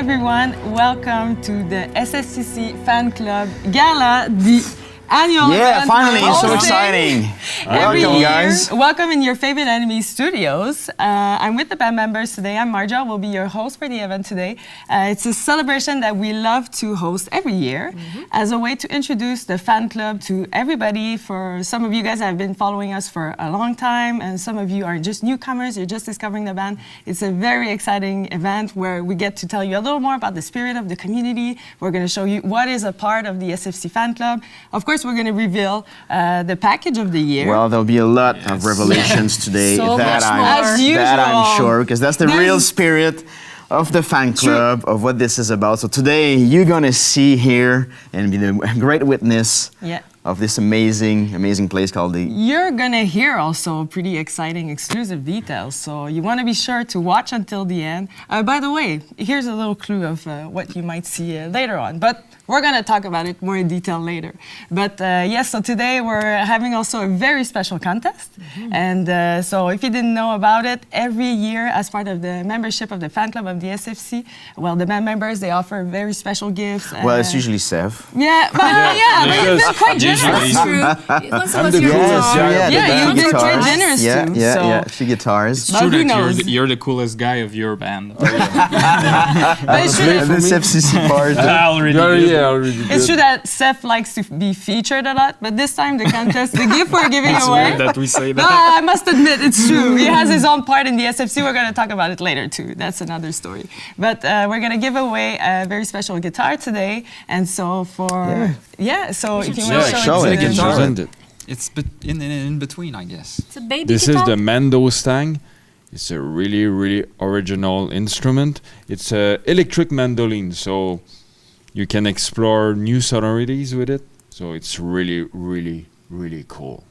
everyone. Welcome to the SFCC Fan Club Gala, the annual event. Finally, so exciting. Welcome, guys. Welcome in your favorite Enemies studios. I'm with the band members today. I'm Marja, will be your host for the event today. It's a celebration that we love to host every year as a way to introduce the fan club to everybody. For some of you guys that have been following us for a long time, and some of you are just newcomers, you're just discovering the band. It's a very exciting event where we get to tell you a little more about the spirit of the community. We're going to show you what is a part of the SFC fan club. Of course, we're going to reveal the package of the year. Well, there'll be a lot of revelations today. So that I'm sure, because that's the real spirit of the fan club, of what this is about. So today, you're going to see here and be the great witness of this amazing place called the... You're going to hear also pretty exciting exclusive details, so you want to be sure to watch until the end. By the way, here's a little clue of what you might see later on, but we're going to talk about it more in detail later. But yes, so today we're having also a very special contest. And so if you didn't know about it, every year as part of the membership of the fan club of the SFC, well, the band members, they offer very special gifts. Well, it's usually Seth. Yeah, but you've been quite generous. That's true. You've been quite generous too. Yeah, a few guitars. It's true that you're the coolest guy of your band. But it's true that this FCC part. It's true that Seth likes to be featured a lot, but this time the contest, the gift we're giving away. It's weird that we say that. No, I must admit, it's true. He has his own part in the SFC. We're going to talk about it later too. That's another story. But we're going to give away a very special guitar today. And so so if you want to show it. It's in between, I guess. It's a baby This guitar. is the Mandostang. It's a really original instrument. It's an electric mandolin, so you can explore new sonorities with it. So it's really cool.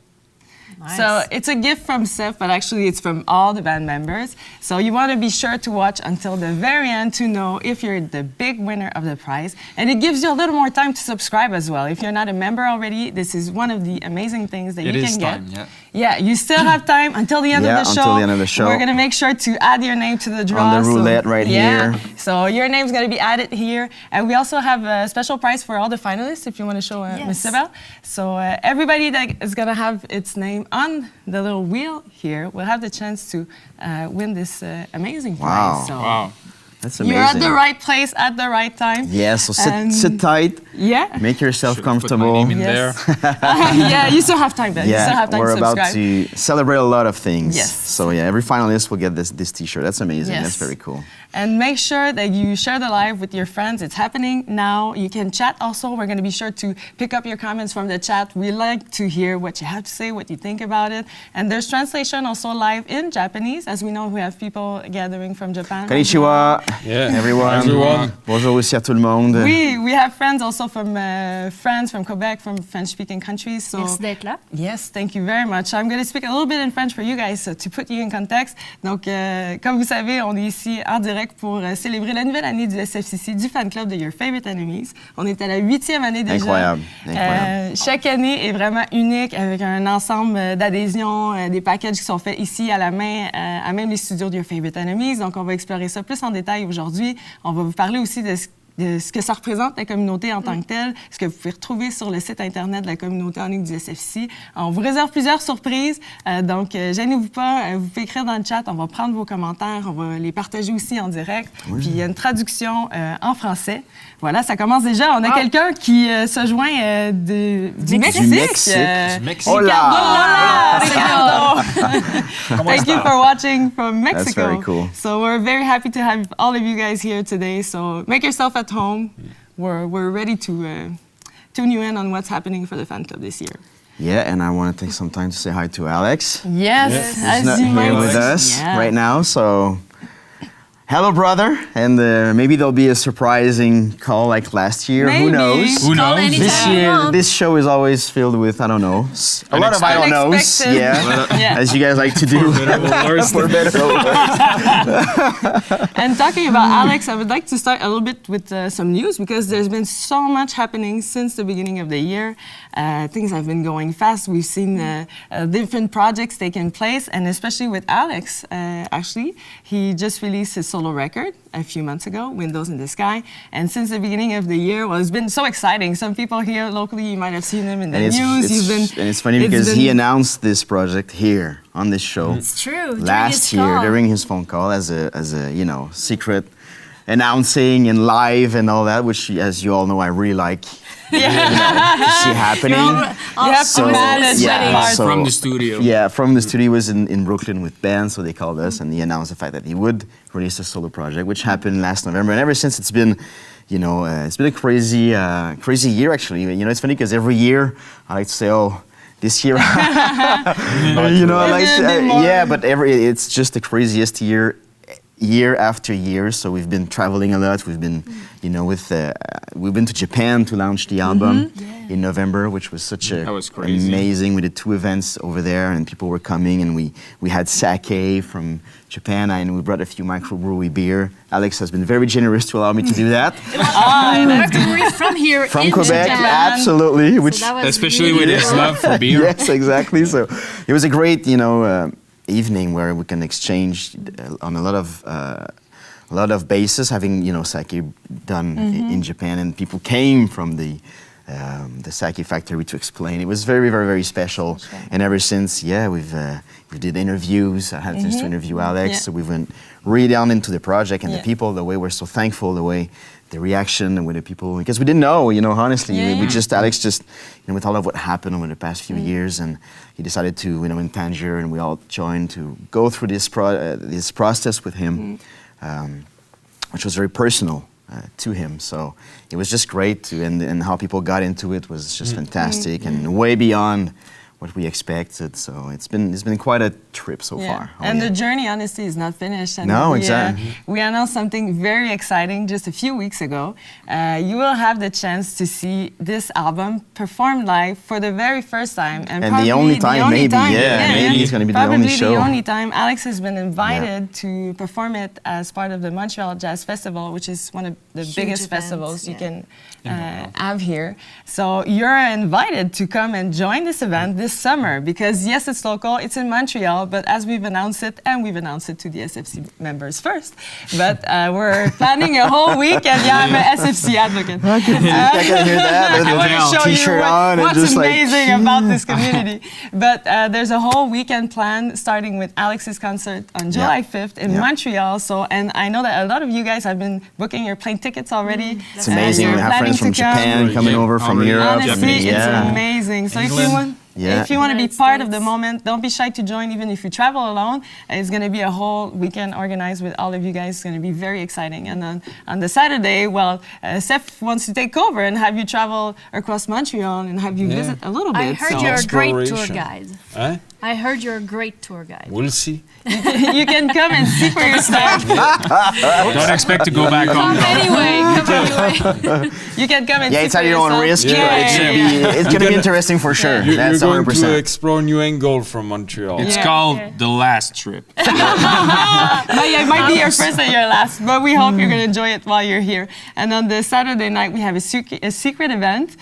Nice. So it's a gift from Seth, but actually it's from all the band members. So you want to be sure to watch until the very end to know if you're the big winner of the prize. And it gives you a little more time to subscribe as well. If you're not a member already, this is one of the amazing things that you can get. Yeah, you still have time until the end of the show. Until the end of the show. We're going to make sure to add your name to the draw. On the roulette here. So your name's going to be added here. And we also have a special prize for all the finalists, if you want to show Ms. Sibel. So everybody that is going to have its name on the little wheel here will have the chance to win this amazing prize. So Wow. That's amazing. you're at the right place at the right time. Yeah, so sit tight. Yeah. Make yourself comfortable. Put my name in there. Yeah, you still have time then. You still have time we're to subscribe. about to celebrate a lot of things. Yes. So every finalist will get this t-shirt. That's amazing. Yes. That's very cool. And make sure that you share the live with your friends. It's happening now. You can chat also. We're going to be sure to pick up your comments from the chat. We like to hear what you have to say, what you think about it. And there's translation also live in Japanese. As we know, we have people gathering from Japan. Konnichiwa, everyone. Bonjour aussi à tout le monde. We have friends also from France, from Quebec, from French-speaking countries. So Merci d'être là. yes, thank you very much. I'm going to speak a little bit in French for you guys to put you in context. Donc, comme vous savez, on est ici en direct pour célébrer la nouvelle année du SFCC, du fan club de Your Favorite Enemies. On est à la 8e année déjà. Incroyable. Chaque année est vraiment unique avec un ensemble d'adhésions, des packages qui sont faits ici à la main, à même les studios de Your Favorite Enemies. Donc, on va explorer ça plus en détail aujourd'hui. On va vous parler aussi de ce que ça représente, la communauté en tant que telle, ce que vous pouvez retrouver sur le site Internet de la communauté en ligne du SFC. On vous réserve plusieurs surprises, donc gênez-vous pas, vous pouvez écrire dans le chat, on va prendre vos commentaires, on va les partager aussi en direct, puis il y a une traduction en français. Voilà, ça commence déjà. On a quelqu'un qui se joint du Mexique. Hola! Ricardo! Thank you for watching from Mexico. That's very cool. So we're very happy to have all of you guys here today. So make yourself at home. We're ready to tune you in on what's happening for the fan club this year. Yeah, and I want to take some time to say hi to Alex. Yes, He's as not you here might with us right now, so hello, brother. And maybe there'll be a surprising call like last year. Maybe. Who knows? Who knows? This year, this show is always filled with, I don't know, a lot of I don't knows. Unexpected. Yeah, as you guys like to do. For better or worse. And talking about Alex, I would like to start a little bit with some news because there's been so much happening since the beginning of the year. Things have been going fast. We've seen different projects taking place, and especially with Alex, actually, he just released his solo solo record a few months ago, Windows in the Sky. And since the beginning of the year, well, it's been so exciting. Some people here locally, you might have seen him in the news. And it's funny because he announced this project here on this show. It's true. Last year during his phone call as a secret announcing and live and all that, which, as you all know, I really like. To see happening. From the studio. Yeah, from the studio. He was in Brooklyn with bands, so they called us and he announced the fact that he would release a solo project, which happened last November. And ever since, it's been, it's been a crazy year actually. It's funny because every year I like to say, this year, but it's just the craziest year after year. So we've been traveling a lot. We've been, we've been to Japan to launch the album in November, which was such amazing. We did 2 events over there, and people were coming, and we had sake from Japan, and we brought a few microbrewery beer. Alex has been very generous to allow me to do that. From here, from Quebec, Japan. Absolutely. Especially with his love for beer. Yes, exactly. So it was a great, evening where we can exchange on a lot of bases, having sake done in Japan, and people came from the sake factory to explain. It was very, very, very special. And ever since, we did interviews. I had a chance to interview Alex, so we went really down into the project and the people. The way we're so thankful, the way the reaction and with the people, because we didn't know, honestly. Alex just, with all of what happened over the past few years, and he decided to, in Tangier, and we all joined to go through this process with him, which was very personal to him. So it was just great, and how people got into it was just fantastic, and way beyond what we expected. So it's been quite a trip so far. The journey, honestly, is not finished. And exactly. We announced something very exciting just a few weeks ago. You will have the chance to see this album performed live for the very first time. And the only time, maybe it's going to be the only show. Probably the only time. Alex has been invited to perform it as part of the Montreal Jazz Festival, which is one of the biggest festivals you can have here. So you're invited to come and join this event this summer, because yes, it's local, it's in Montreal, but as we've announced it, and we've announced it to the SFC members first, but we're planning a whole week, and I'm an SFC advocate. I can hear that. I want to show you what's amazing about this community. But there's a whole weekend plan starting with Alex's concert on July 5th in Montreal. So, and I know that a lot of you guys have been booking your plane tickets already. It's amazing. We have friends from Japan coming over from Europe. Honestly, it's amazing. So if you want to be part of the moment, don't be shy to join, even if you travel alone. It's going to be a whole weekend organized with all of you guys. It's going to be very exciting. And then on the Saturday, Seth wants to take over and have you travel across Montreal and have you visit a little bit. I heard you're a great tour guide. I heard you're a great tour guide. We'll see. You can come and see for yourself. Don't expect to go back home. Anyway. You can come and see it's at your own risk. It's going to be interesting for sure. You're going to explore new angle from Montreal. It's called The Last Trip. It might be your first and your last, but we hope you're going to enjoy it while you're here. And on the Saturday night, we have a secret event.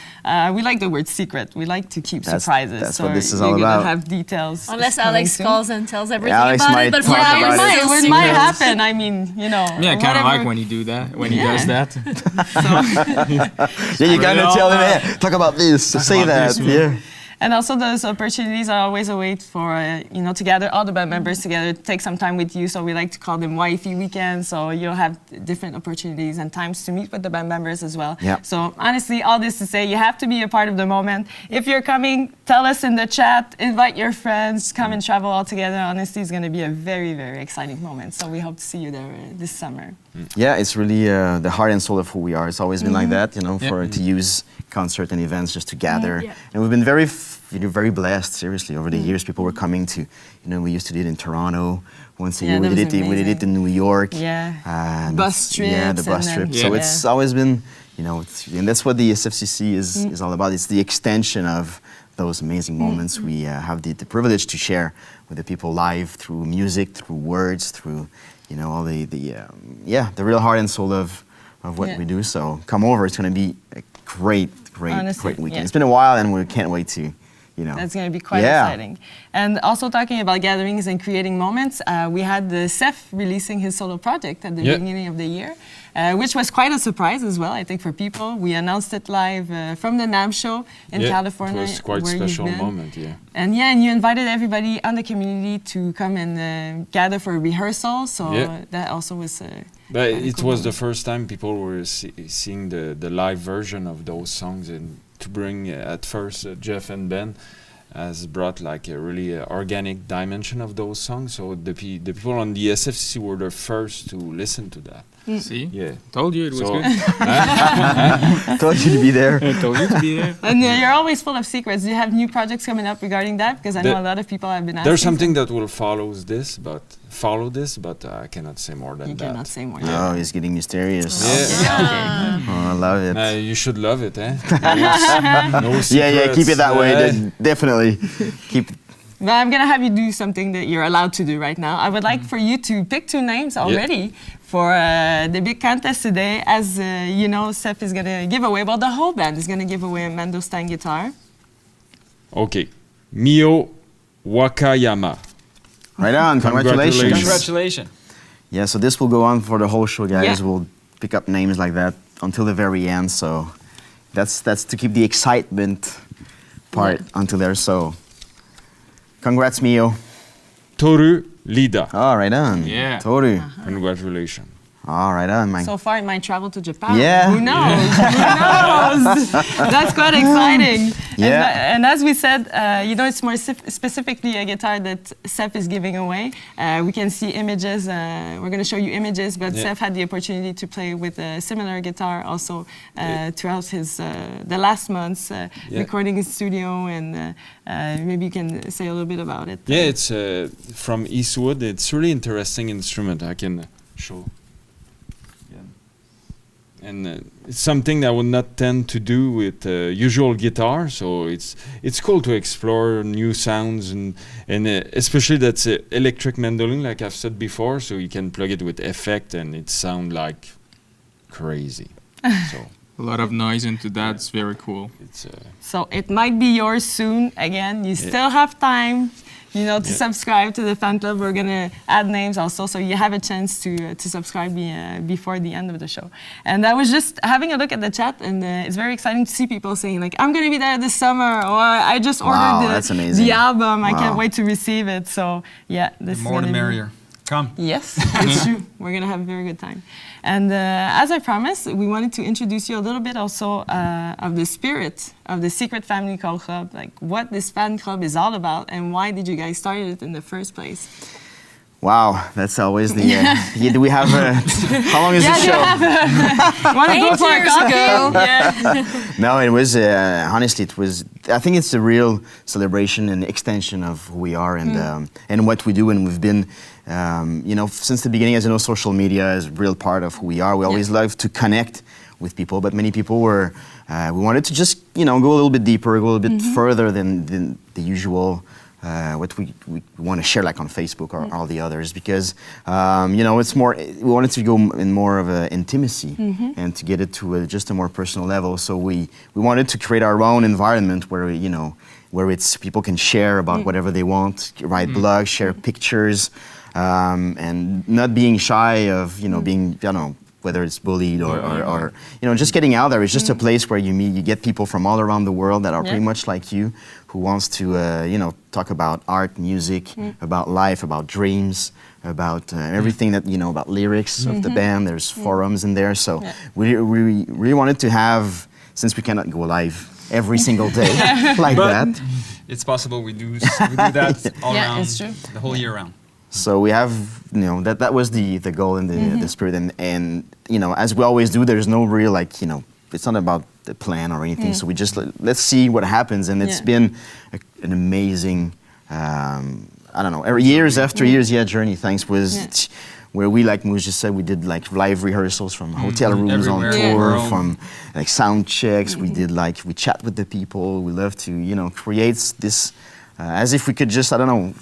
We like the word secret. We like to keep surprises. That's what this is all about. You're going to have details. Unless Alex calls and tells everything Alex about might it. But talk about it might happen. I mean, Yeah, I kind of like when you do that, when he does that. You got to tell him, hey, talk about this, say that. And also those opportunities are always a way for, to gather all the band members together, take some time with you. So we like to call them wifey weekends. So you'll have different opportunities and times to meet with the band members as well. Yeah. So honestly, all this to say, you have to be a part of the moment. If you're coming, tell us in the chat, invite your friends, come and travel all together. Honestly, it's going to be a very, very exciting moment. So we hope to see you there this summer. Yeah, it's really the heart and soul of who we are. It's always been like that, to use concert and events just to gather. And we've been very blessed, seriously, over the years. People were coming to, we used to do it in Toronto once a year. We did it in New York. Bus trips. Yeah, the bus trips. So it's always been, and that's what the SFCC is all about. It's the extension of those amazing moments we have the privilege to share with the people live through music, through words, through, all the real heart and soul of what we do. So come over. It's going to be a great weekend. It's been a while, and we can't wait to That's going to be quite exciting. And also talking about gatherings and creating moments, we had the Seth releasing his solo project at the beginning of the year, which was quite a surprise as well, I think, for people. We announced it live from the NAMM show in California. It was quite a special moment, And you invited everybody on the community to come and gather for a rehearsal, so that also was... But it was the first time people were seeing the live version of those songs, and to bring at first Jeff and Ben has brought like a really organic dimension of those songs. So the people on the SFCC were the first to listen to that. See? Yeah. Told you it was good. Told you to be there. Told you to be there. And you're always full of secrets. Do you have new projects coming up regarding that? Because I know a lot of people have been asking. There's something that will follow this, but I cannot say more than that. You cannot say more. Oh, he's getting mysterious. Yeah. Oh, I love it. You should love it, eh? No secrets. Yeah, keep it that way. Definitely. Keep. But I'm going to have you do something that you're allowed to do right now. I would like for you to pick 2 names already for the big contest today. As you know, Seth is going to give away, well, the whole band is going to give away a Mandostang guitar. Okay. Mio Wakayama. Right on. Congratulations. Congratulations. Yeah, so this will go on for the whole show, guys. Yeah. We'll pick up names like that until the very end. So that's to keep the excitement part until there. So congrats, Mio. Toru Lida. Oh, right on. Yeah. Toru. Congratulations. All right on, man. So far, it might travel to Japan. Yeah. Who knows? Who knows? That's quite exciting. Yeah. And as we said, it's more specifically a guitar that Seth is giving away. We can see images. We're going to show you images, but Seth had the opportunity to play with a similar guitar also throughout the last months, recording in studio, and maybe you can say a little bit about it. Yeah, it's from Eastwood. It's really interesting instrument. I can show. And it's something that I would not tend to do with usual guitar, so it's cool to explore new sounds, and especially that's electric mandolin, like I've said before, so you can plug it with effect and it sounds like crazy. So a lot of noise into that. It's very cool. So it might be yours soon. Again, you still have time. To subscribe to the fan club. We're gonna add names also, so you have a chance to subscribe before the end of the show. And I was just having a look at the chat, and it's very exciting to see people saying like, "I'm gonna be there this summer," or "I just ordered the album. I can't wait to receive it." So this is more the merrier. Come. Yes, it's true. We're gonna have a very good time. And as I promised, we wanted to introduce you a little bit also of the spirit of the secret family called Club, like what this fan club is all about, and why did you guys start it in the first place? Wow, that's always the. Do we have? How long is the show? Want to go for a coffee? No, it was honestly. It was. I think it's a real celebration and extension of who we are and what we do, and we've been. Since the beginning, as you know, social media is a real part of who we are. We always love to connect with people, but many people were. We wanted to just go a little bit deeper, go a little bit further than the usual. What we want to share, like on Facebook or all the others, because it's more. We wanted to go in more of an intimacy and to get it to just a more personal level. So we wanted to create our own environment where where it's people can share about whatever they want, write blogs, share pictures, and not being shy of being whether it's bullied or just getting out there. It's just a place where you get people from all around the world that are pretty much like you, who wants to talk about art, music, about life, about dreams, about everything that about lyrics of the band. There's forums in there, so we really wanted to have, since we cannot go live every single day like that. It's possible we do that all around, it's true. the whole year round. So we have, that was the goal and the spirit, and as we always do, there's no real it's not about the plan or anything. So we just let's see what happens, and it's been an amazing, years after years, journey. Thanks was where we, like Moose just said, we did like live rehearsals from hotel rooms everywhere. on tour, from sound checks. We did we chat with the people. We love to create this. as if we could just, I don't know,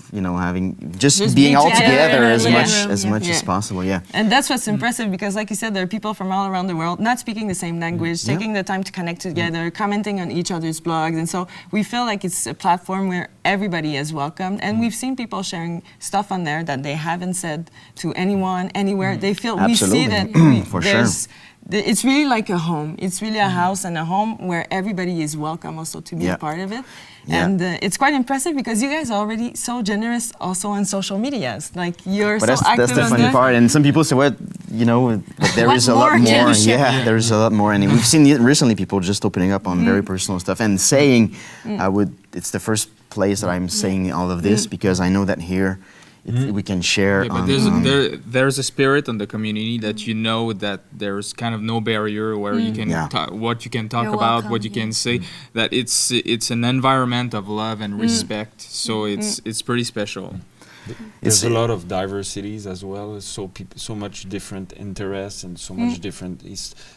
just being all together as much as possible. Yeah. And that's what's impressive because, like you said, there are people from all around the world not speaking the same language, taking the time to connect together, commenting on each other's blogs, and so we feel like it's a platform where everybody is welcomed. And we've seen people sharing stuff on there that they haven't said to anyone anywhere. They feel we see that for sure. It's really like a home. It's really a house and a home where everybody is welcome also to be a part of it. Yeah. And it's quite impressive because you guys are already so generous also on social medias. Like you're so active. That's the funny part. And some people say, but there is a lot more. Yeah, there's a lot more. And we've seen recently people just opening up on very personal stuff and saying, it's the first place that I'm saying all of this because I know that here we can share. Yeah, but there's a spirit in the community that that there's kind of no barrier where you can what you can talk You're about, welcome, what you can say. That it's an environment of love and respect. So it's pretty special. There's a lot of diversities as well. So much different interests and so much different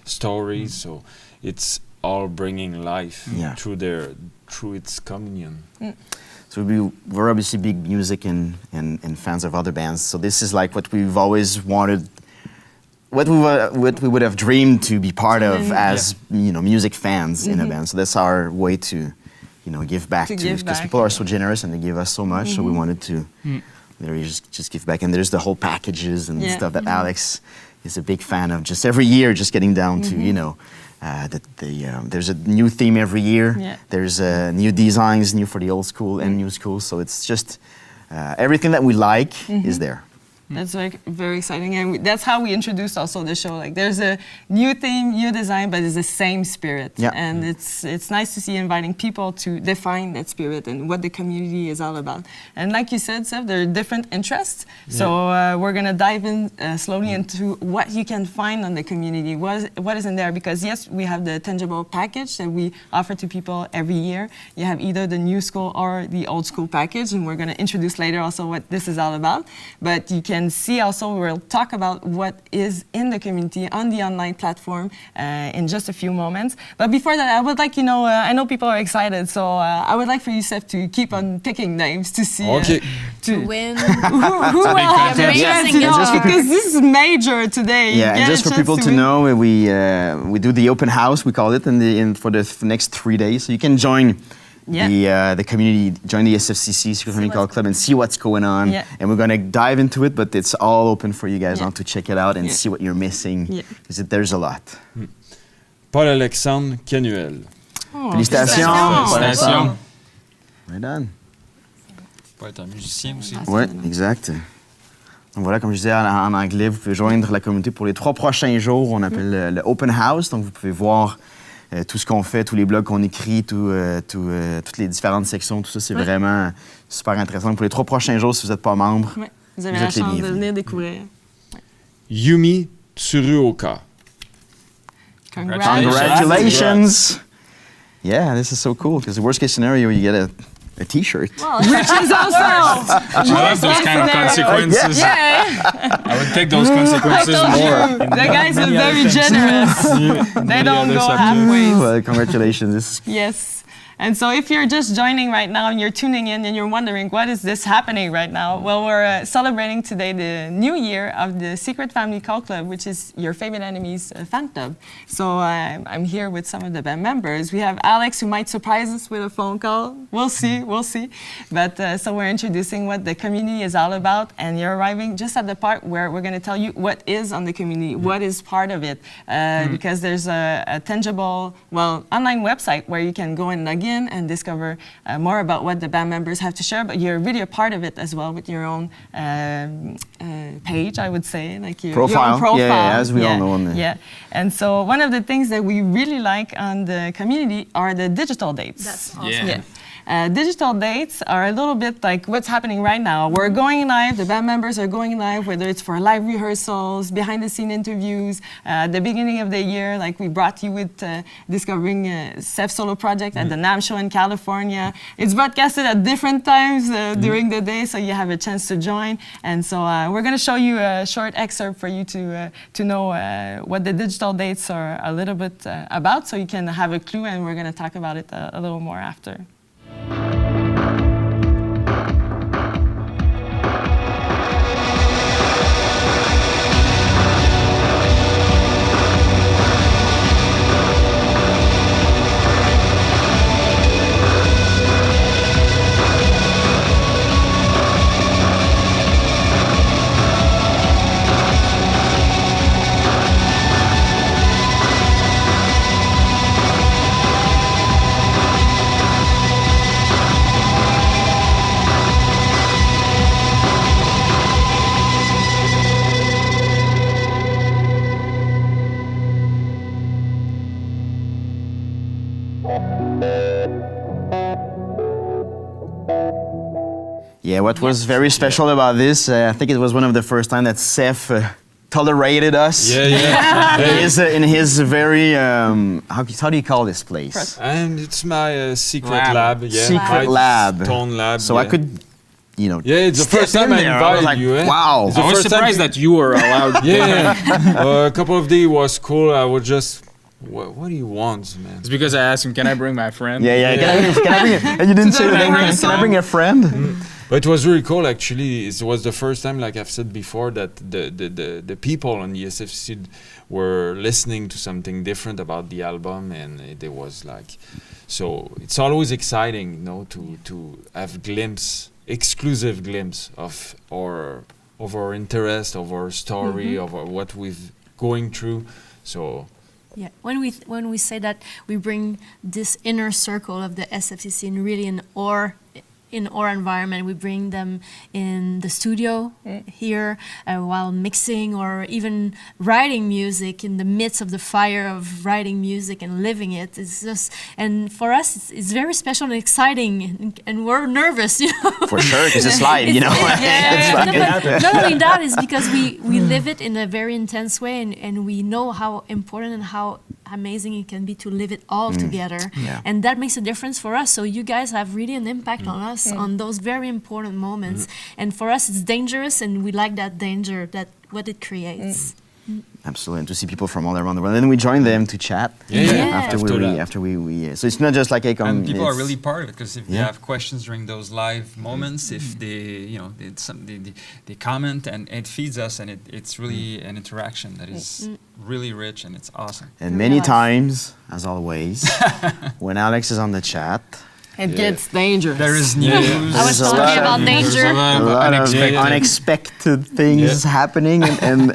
stories. So it's all bringing life through its communion. So we're obviously big music and fans of other bands. So this is like what we've always wanted, what we would have dreamed to be part of as music fans in a band. So that's our way to give back to because people are so generous and they give us so much. So we wanted to just give back. And there's the whole packages and stuff that Alex is a big fan of. Just every year, just getting down to there's a new theme every year. Yeah. There's new designs, new for the old school and new school. So it's just everything that we like is there. That's very exciting, and that's how we introduced also the show. Like, there's a new theme, new design, but it's the same spirit. Yeah. And it's nice to see inviting people to define that spirit and what the community is all about. And like you said, Seth, there are different interests. Yeah. So we're gonna dive in slowly into what you can find on the community. What is in there? Because yes, we have the tangible package that we offer to people every year. You have either the new school or the old school package, and we're gonna introduce later also what this is all about. But you can see also, we'll talk about what is in the community on the online platform in just a few moments. But before that, I would like, I know people are excited, so I would like for you, Seth, to keep on picking names to see to win. who will have the chance to know, because this is major today. Yeah, and just for people to know, we do the open house, we call it, for the next 3 days. So you can join the community, join the SFCC, Secret Family Call Club, and see what's going on. Yeah. And we're going to dive into it, but it's all open for you guys now to check it out and see what you're missing, because there's a lot. Paul-Alexandre Canuel. Oh, félicitations. Right on. Pour être un musicien aussi. Oui, exact. Donc voilà, comme je disais en anglais, vous pouvez joindre la communauté pour les 3 prochains jours. On appelle le Open House, donc vous pouvez voir tout ce qu'on fait, tous les blogs qu'on écrit, toutes les différentes sections, tout ça, c'est vraiment super intéressant. Pour les 3 prochains jours, si vous n'êtes pas membre, vous avez la chance de venir découvrir. Yumi Tsuruoka. Congratulations! Yeah, this is so cool, because the worst case scenario, you get a T-shirt. Well, which is also I love those kind of consequences. Yeah. I would take those consequences more. The guys are very generous. They don't go halfway. Well, congratulations. Yes. And so if you're just joining right now and you're tuning in and you're wondering, what is this happening right now? Well, we're celebrating today the new year of the Secret Family Call Club, which is your favorite enemies fan club. So I'm here with some of the band members. We have Alex, who might surprise us with a phone call. We'll see. But so we're introducing what the community is all about, and you're arriving just at the part where we're going to tell you what is on the community, what is part of it, because there's a tangible, online website where you can go and log in and discover more about what the band members have to share, but you're really a part of it as well with your own page, I would say, like your own profile. Yeah, as we all know. Yeah, and so one of the things that we really like on the community are the digital dates. That's awesome. Yeah. Digital dates are a little bit like what's happening right now. We're going live, the band members are going live, whether it's for live rehearsals, behind-the-scene interviews. At the beginning of the year, like we brought you with discovering Seth's solo project at the NAMM show in California. It's broadcasted at different times during the day, so you have a chance to join. And so we're going to show you a short excerpt for you to know what the digital dates are a little bit about, so you can have a clue, and we're going to talk about it a little more after. Yeah, what was very special about this, I think it was one of the first time that Seth tolerated us. In his very, how do you call this place? And it's my secret lab. Secret lab. Stone lab. So I could, you know. Yeah, it's the first time I invited like, you. Wow. It's the I was first surprised that you were allowed. A couple of days was cool. I was just, what do you want, man? It's because I asked him, can I bring my friend? Yeah. Can I bring a, and you didn't say the name. Can I bring a friend? But it was really cool, actually. It was the first time, like I've said before, that the people on the SFCC were listening to something different about the album, and it was like, so it's always exciting, you know, to have exclusive glimpse of our interest, of our story, of what we've going through. So. Yeah, when we say that we bring this inner circle of the SFCC in really in our environment, we bring them in the studio here while mixing or even writing music in the midst of the fire of writing music and living it. It's just, and for us, it's very special and exciting, and we're nervous, you know. For sure, because it's live, you know. Not only that, is because we live it in a very intense way, and we know how important and how amazing it can be to live it all together. And that makes a difference for us. So you guys have really an impact on us on those very important moments. And for us, it's dangerous, and we like that danger, that what it creates. Absolutely, and to see people from all around the world, and then we join them to chat after we. So it's not just like and people are really part of it, because if they have questions during those live moments, if they they comment, and it feeds us, and it's really an interaction that is really rich, and it's awesome. And many times, as always, when Alex is on the chat, it gets dangerous. There is news. I was talking about danger. A lot of unexpected things happening and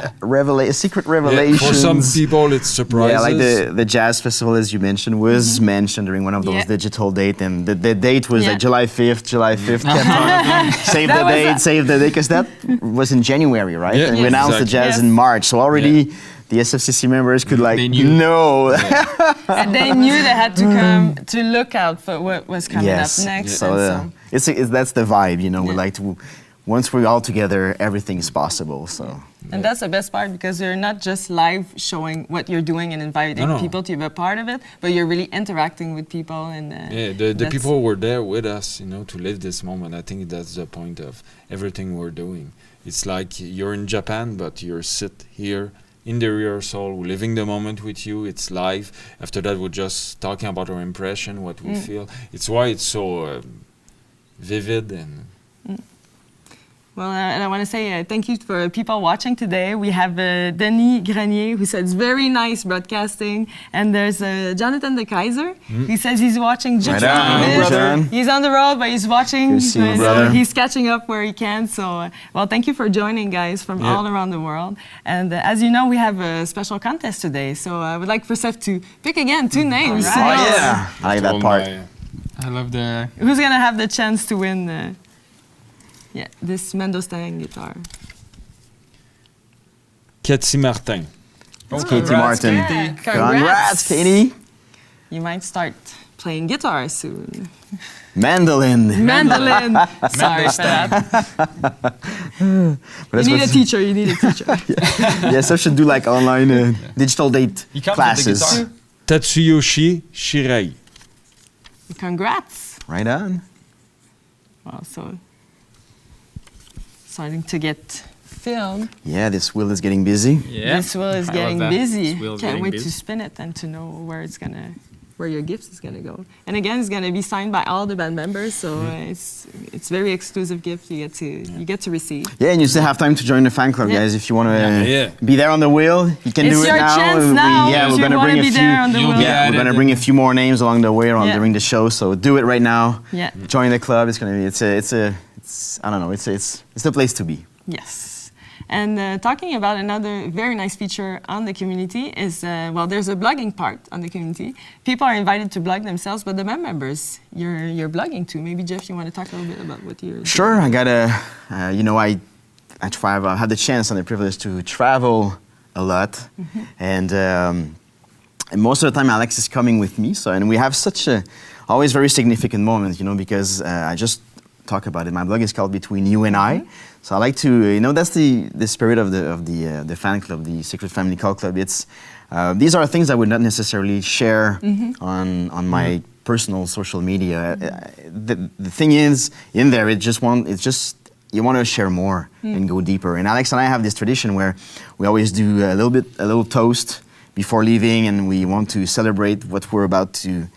secret revelations. For some people, it's surprises. Yeah, like the jazz festival, as you mentioned, was mentioned during one of those digital dates, and the date was like July 5th. Kept on. Save the date, because that was in January, right? And we announced the jazz in March, so already. The SFCC members could know. And they knew they had to come to look out for what was coming up next. So that's the vibe, you know. We like to, once we're all together, everything is possible. So. And that's the best part, because you're not just live showing what you're doing and inviting people to be a part of it, but you're really interacting with people. And the people were there with us, you know, to live this moment. I think that's the point of everything we're doing. It's like you're in Japan, but you're sit here in the rehearsal, we're living the moment with you, it's live. After that, we're just talking about our impression, what we feel. It's why it's so vivid and... Well, and I want to say thank you for people watching today. We have Denis Grenier, who says very nice broadcasting, and there's Jonathan de Kaiser. He says he's watching just He's on the road, but he's watching. He's catching up where he can. So, well, thank you for joining, guys, from all around the world. And as you know, we have a special contest today. So I would like for Seth to pick again 2 names. Right. I like that part. I love the... Who's going to have the chance to win... this Mandostang guitar. Katie Martin. Katie Martin. Congrats, Katie. You might start playing guitar soon. Mandolin. Sorry for that. You need a teacher. Yes, I should do like online digital date classes. Tatsuyoshi Shirei. Congrats. Right on. Wow, so starting to get filmed. Yeah, this wheel is getting busy. Yeah, this wheel is getting busy. Can't wait to spin it and to know where your gifts is gonna go. And again, it's gonna be signed by all the band members, so it's very exclusive gift you get to receive. Yeah, and you still have time to join the fan club, guys. If you want to be there on the wheel, you can do it now. It's your chance now. We're gonna bring a few. We're gonna bring a few more names along the way during the show. So do it right now. Yeah. Join the club. It's gonna be. It's I don't know. It's the place to be. Yes. And talking about another very nice feature on the community is, there's a blogging part on the community. People are invited to blog themselves, but the members, you're blogging too. Maybe, Jeff, you want to talk a little bit about what you're doing? Sure. I got I had the chance and the privilege to travel a lot. And and most of the time Alex is coming with me. So, and we have such a always very significant moment, because I just talk about it. My blog is called Between You and I. So I like to, that's the spirit of the fan club, the Secret Family Call Club. It's these are things I would not necessarily share on my personal social media. The thing is, in there, you want to share more and go deeper. And Alex and I have this tradition where we always do a little toast before leaving, and we want to celebrate what we're about to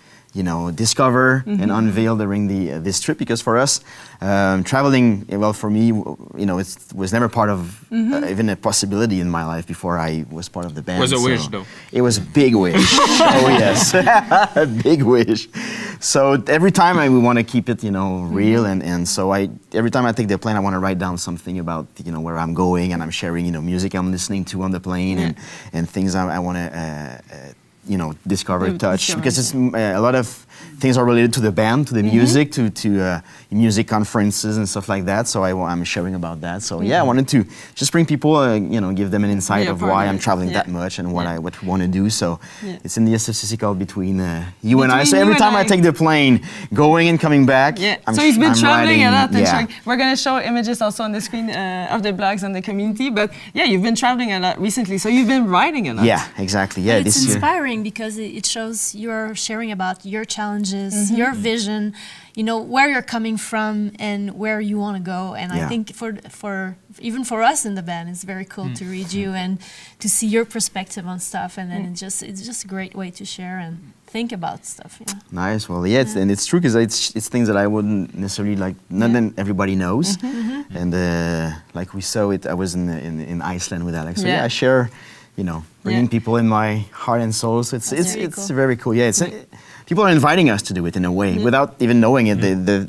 discover and unveil during this trip. Because for us, traveling, well, for me, it was never part of even a possibility in my life before I was part of the band. Was a wish, though. It was a big wish. Oh yes, a big wish. So every time we want to keep it, real, and so every time I take the plane, I want to write down something about where I'm going, and I'm sharing music I'm listening to on the plane, and things I want to. Discover, touch, because it's a lot of things are related to the band, to the music, to music conferences and stuff like that. So I'm sharing about that. So I wanted to just bring people, give them an insight of why I'm traveling that much and what we want to do. So it's in the SFCC called Between You and I. So every time I take the plane, going and coming back, so he's been traveling a lot. Yeah. We're going to show images also on the screen of the blogs and the community. But you've been traveling a lot recently. So you've been writing a lot. Yeah, exactly. Yeah, it's this year. inspiring because it shows you're sharing about your challenges, your vision, where you're coming from and where you want to go. And I think for even for us in the band, it's very cool to read you and to see your perspective on stuff. And then it's just a great way to share and think about stuff. Yeah. Nice. Well, and it's true because it's things that I wouldn't necessarily like. Not that everybody knows. And like we saw it, I was in Iceland with Alex. So I share. Bringing people in my heart and soul. So it's very cool. Yeah, people are inviting us to do it in a way without even knowing it.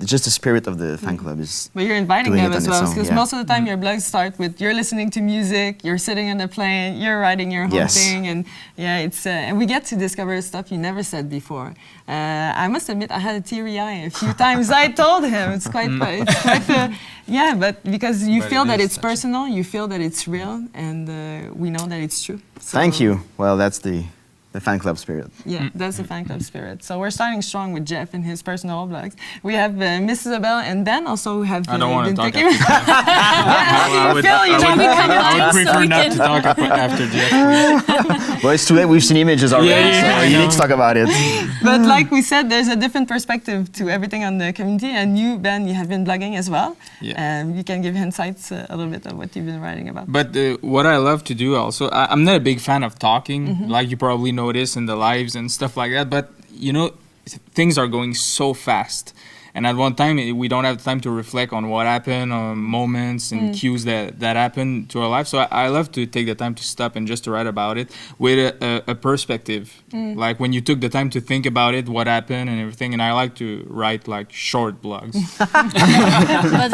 Just the spirit of the fan club is. But you're inviting them as well, because most of the time your blogs start with you're listening to music, you're sitting on the plane, you're writing your whole thing, and it's and we get to discover stuff you never said before. I must admit, I had a teary eye a few times. I told him it's quite but because you feel that it's personal, you feel that it's real, and we know that it's true. So thank you. Well, that's the fan club spirit. Yeah, that's the fan club spirit. So we're starting strong with Jeff and his personal blogs. We have Miss Isabel and Ben also who have I don't want to talk after Jeff. I would prefer not to talk after Jeff. Well, it's too late. We've seen images already, so you need to talk about it. But like we said, there's a different perspective to everything on the community. And you, Ben, you have been blogging as well. Yeah. You can give insights a little bit of what you've been writing about. But what I love to do also, I'm not a big fan of talking, like you probably notice in the lives and stuff like that. But, things are going so fast. And at one time, we don't have time to reflect on what happened, on moments and cues that happened to our life. So I love to take the time to stop and just to write about it with a perspective. Like when you took the time to think about it, what happened and everything. And I like to write like short blogs. But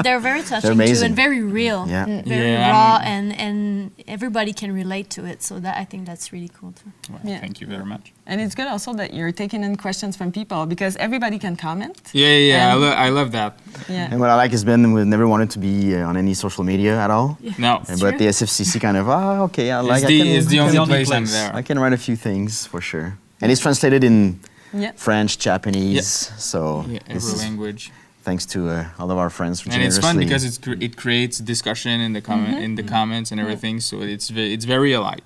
they're very touching too and very real. Yeah. Very raw and everybody can relate to it. So I think that's really cool too. Well, thank you very much. And it's good also that you're taking in questions from people because everybody can comment. Yeah, I love that. Yeah. And what I like is Ben we never wanted to be on any social media at all. Yeah. No. But the SFCC kind of, okay, I like it's the only place I'm there. I can write a few things for sure. And it's translated in French, Japanese, so every language. Thanks to all of our friends. And it's fun because it creates discussion in the comments and everything. So it's very alive.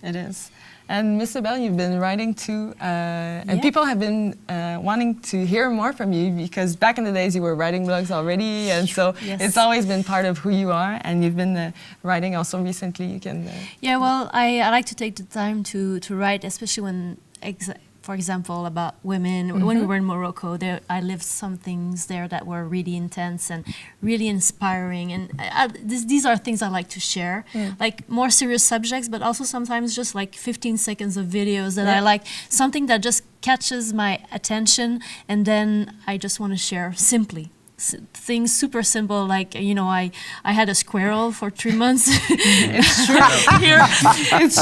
It is. And Miss Isabel, you've been writing too, and people have been wanting to hear more from you because back in the days you were writing blogs already, and so it's always been part of who you are. And you've been writing also recently. You can. Yeah, well, I like to take the time to write, especially when. For example, about women. When we were in Morocco, I lived some things there that were really intense and really inspiring. And these are things I like to share, like more serious subjects, but also sometimes just like 15 seconds of videos that I like, something that just catches my attention, and then I just want to share simply. things super simple, like, you know, I had a squirrel for 3 months. It's true.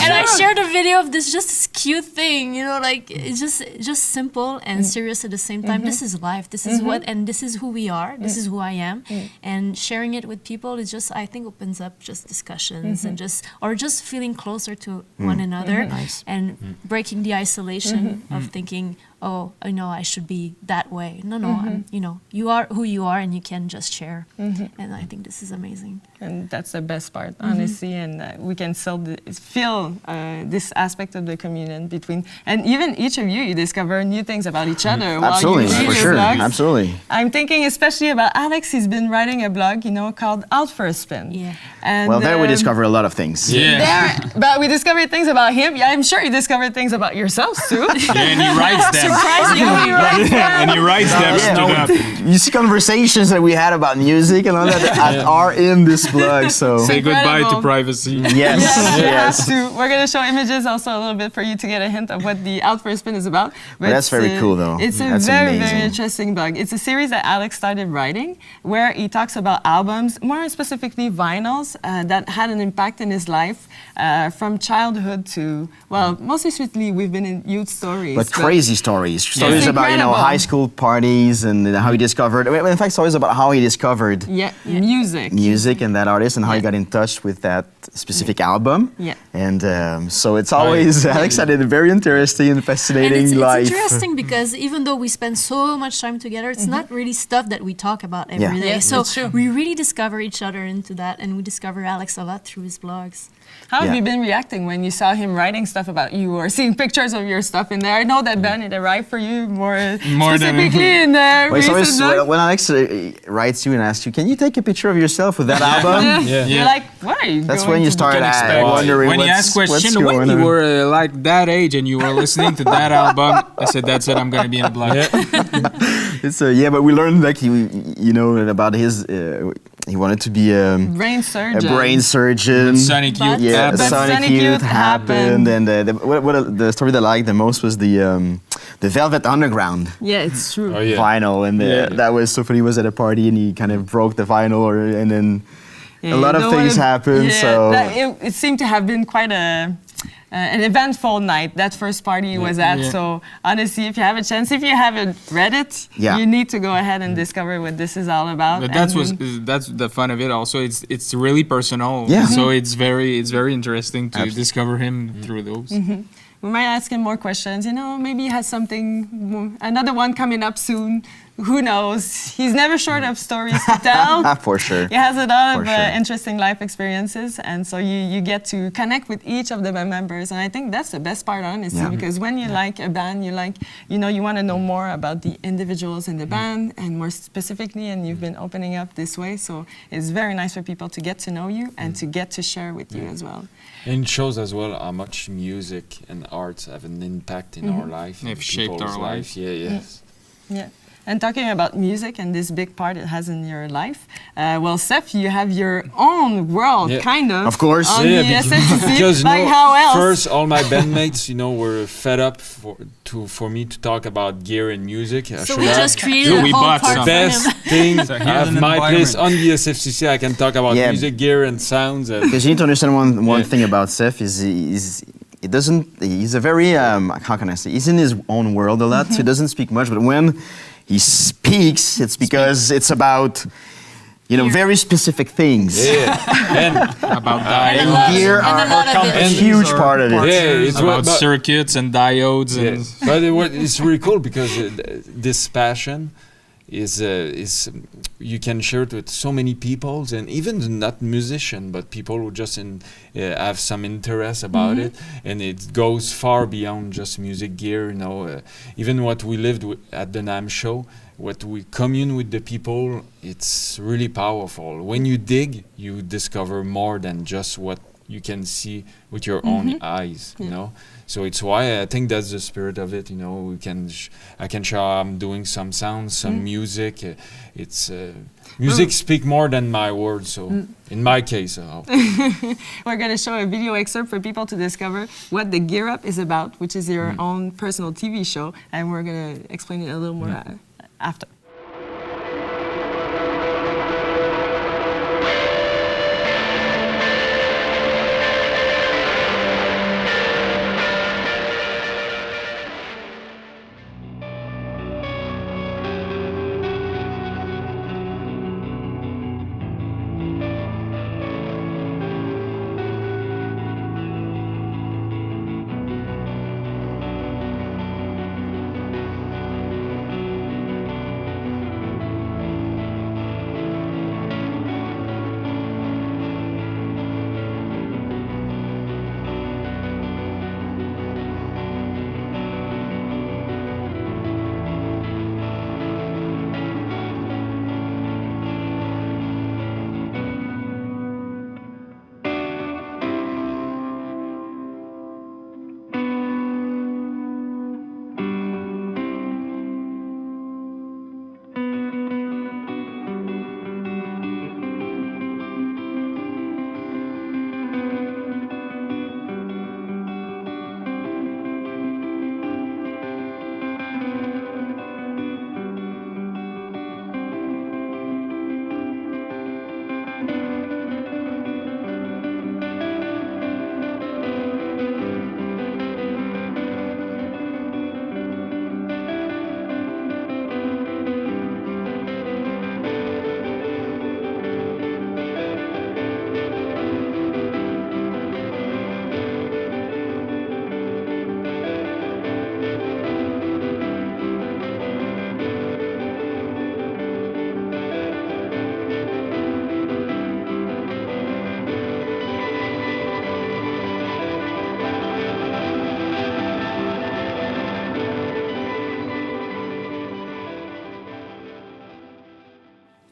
And I shared a video of this cute thing, you know, like it's just simple and serious at the same time. This is life. This is what, and this is who we are. This is who I am. And sharing it with people is just, I think, opens up just discussions and just feeling closer to one another and breaking the isolation of thinking, oh, you know, I should be that way. No, I'm, you know, you are who you are, and you can just share. And I think this is amazing. And that's the best part, honestly. And we can still feel this aspect of the communion between, and even each of you discover new things about each other. Absolutely, while you read for your sure. blogs. Absolutely. I'm thinking especially about Alex. He's been writing a blog, you know, called Out for a Spin. Yeah. And, Well, there we discover a lot of things. But we discovered things about him. Yeah, I'm sure you discovered things about yourselves too. And he writes them. Surprisingly, And he writes them. Yeah, you see conversations that we had about music and all that are in this blog. So Say goodbye to Incredible. privacy. yes, You yes. have to. We're going to show images also a little bit for you to get a hint of what the Out for a Spin is about. But that's it's, very cool, though. It's a That's very, amazing. very interesting blog. It's a series that Alex started writing where he talks about albums, more specifically vinyls, that had an impact in his life from childhood to, well, most recently we've been in youth stories. But crazy stories. Stories It's about, you know, incredible. high school parties and how he discovered, in fact, stories about how he discovered music and that artist and how he got in touch with that specific album. Yeah. And so it's always, Alex had a very interesting and fascinating And life. it's interesting because even though we spend so much time together, it's not really stuff that we talk about every day. Yeah, So that's true. we really discover each other into that, and we discover Alex a lot through his blogs. How have Yeah. you been reacting when you saw him writing stuff about you or seeing pictures of your stuff in there? I know that Ben, it arrived for you more More than- specifically in the Well, it's always, recent blog. when Alex writes you and asks you, can you take a picture of yourself with that album? Yeah. You're like, what are you That's going when you to start do? wondering When he what's, asked what's question, going when you on. were like that age and you were listening to that album, I said, that's it, I'm going to be in a blog. It's but we learned like you know about his. He wanted to be a Brain surgeon. brain surgeon. Sonic Youth. Yeah, But Sonic Youth happened, and the story that I liked the most was the Velvet Underground Yeah, it's true. Oh, yeah. vinyl, and that was so funny. He was at a party and he kind of broke the vinyl, and then Yeah, a lot you of don't things wanna- happened. Yeah, So it seemed to have been quite an eventful night, that first party he was at. Yeah. So honestly, if you have a chance, if you haven't read it, you need to go ahead and discover what this is all about. But And that's the fun of it. Also, it's really personal. Yeah. So it's very interesting to discover him through those. we might ask him more questions. You know, maybe he has something, another one coming up soon. Who knows? He's never short of stories to tell. for sure. He has a lot of For sure. interesting life experiences, and so you get to connect with each of the members, and I think that's the best part, honestly, Yeah. because when you like a band, you want to know more about the individuals in the band, and more specifically, and you've been opening up this way, so it's very nice for people to get to know you and to get to share with you as well. And it shows as well how much music and arts have an impact in our life. in They've shaped people's our lives. life. Yeah, yes. Yeah. And talking about music and this big part it has in your life, well, Seth, you have your own world, Yeah. kind of. Of course. On the SFCC. because you like know, how else? first all my bandmates, were fed up for me to talk about gear and music. So we just created So a we whole bought part some. for best him. thing. So I here's have an my place environment. on the SFCC. I can talk about Yeah. music, gear, and sounds. Because you need to understand one Yeah. thing about Seth is he's a very how can I say, he's in his own world a lot, so he doesn't speak much, but when he speaks, it's because it's about very specific things. Yeah, and About And lot- gear and a are lot of a it. huge part of it. yeah, it's about but- circuits and diodes Yeah. and But it's really cool because this passion is you can share it with so many people, and even not musicians, but people who just have some interest about it, and it goes far beyond just music gear. Even what we lived with at the NAMM show, what we commune with the people, it's really powerful. When you dig, you discover more than just what you can see with your own eyes. So it's why I think that's the spirit of it. I can show I'm doing some sounds, some music. It's music speak more than my words. So in my case, We're going to show a video excerpt for people to discover what the Gear Up is about, which is your own personal TV show, and we're going to explain it a little more after.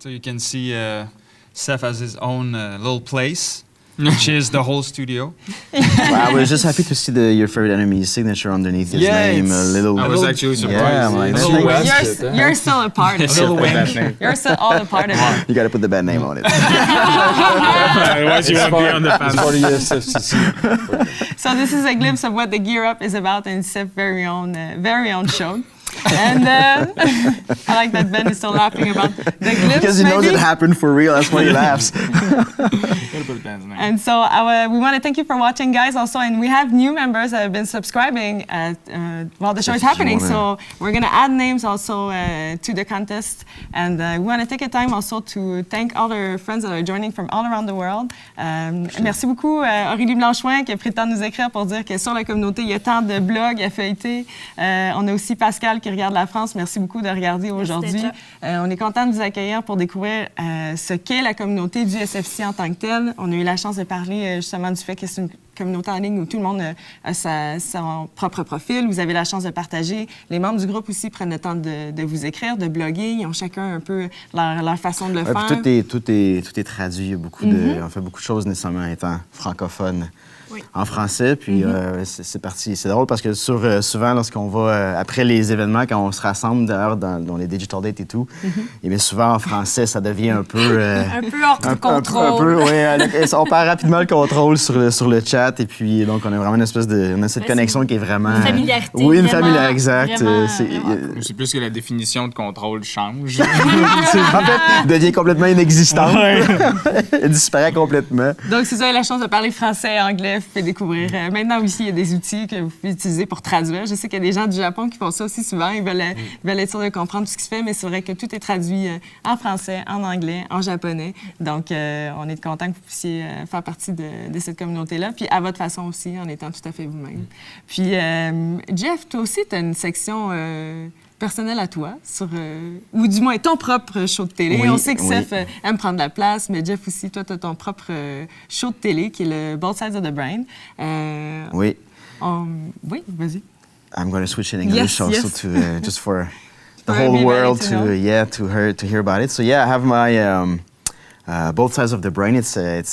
So you can see Seth has his own little place, which is the whole studio. Well, I was just happy to see your favorite enemy's signature underneath his name. A little. I was actually surprised. Yeah, I'm like, You're still a part of it. You're still all a part of it. You got to put the bad name on it. Otherwise, you won't be on the It's fan. for the SFCC. So this is a glimpse of what the Gear Up is about in Seth's very own show. And I like that Ben is still laughing about the glimpse. Because he knows it happened for real. That's why he laughs. And so we want to thank you for watching, guys, also. And we have new members that have been subscribing while the show is happening. So we're going to add names also to the contest. And we want to take a time also to thank all our friends that are joining from all around the world. Merci beaucoup, Aurélie Blanchouin, qui a pris le temps de nous écrire pour dire que sur la communauté, il y a tant de blogs à feuilleter. On a aussi Pascal qui regarde la France. Merci beaucoup de regarder aujourd'hui. On est content de vous accueillir pour découvrir ce qu'est la communauté du SFCC en tant que telle. On a eu la chance de parler justement du fait que c'est une communauté en ligne où tout le monde a son propre profil. Vous avez la chance de partager. Les membres du groupe aussi prennent le temps de vous écrire, de bloguer. Ils ont chacun un peu leur façon de le faire. Tout est traduit. Il y a beaucoup on fait beaucoup de choses nécessairement étant francophone. Oui. En français, puis c'est parti. C'est drôle parce que souvent, lorsqu'on va, après les événements, quand on se rassemble d'ailleurs dans les digital dates et tout, et bien souvent en français, ça devient un peu... un peu hors de contrôle. On perd rapidement le contrôle sur le chat, et puis donc on a vraiment une espèce de... On a cette connexion qui est vraiment... Une familiarité. Oui, une familiarité, exact. C'est plus que la définition de contrôle change. En fait, devient complètement inexistante. Elle disparaît complètement. Donc, si vous avez la chance de parler français et anglais, vous pouvez découvrir. Maintenant aussi, il y a des outils que vous pouvez utiliser pour traduire. Je sais qu'il y a des gens du Japon qui font ça aussi souvent. Ils veulent être sûrs de comprendre tout ce qui se fait, mais c'est vrai que tout est traduit en français, en anglais, en japonais. Donc, on est content que vous puissiez faire partie de cette communauté-là, puis à votre façon aussi, en étant tout à fait vous-même. Puis, Jeff, toi aussi, tu as une section... personnel à toi, ou du moins ton propre show de télé. Oui, on sait que Seth aime prendre la place, mais Jeff aussi, toi, tu as ton propre show de télé qui est le Both Sides of the Brain. Oui. Oui, vas-y. I'm going to switch in English also to just for the whole world to hear about it. So yeah, I have my Both Sides of the Brain.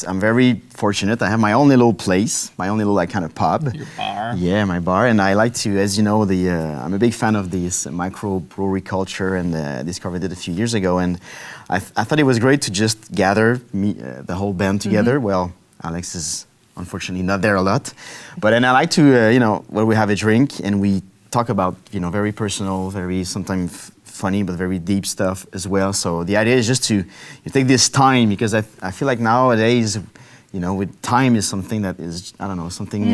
I'm very fortunate. I have my own little place, my own little like kind of pub. Your bar. Yeah, my bar, and I like to, as you know, I'm a big fan of this microbrewery culture, and discovered it a few years ago. And I thought it was great to just gather the whole band together. Well, Alex is unfortunately not there a lot, but then I like to, where we have a drink and we talk about, very personal, very sometimes funny but very deep stuff as well. So the idea is just to take this time, because I feel like nowadays, with time is something that is, I don't know, something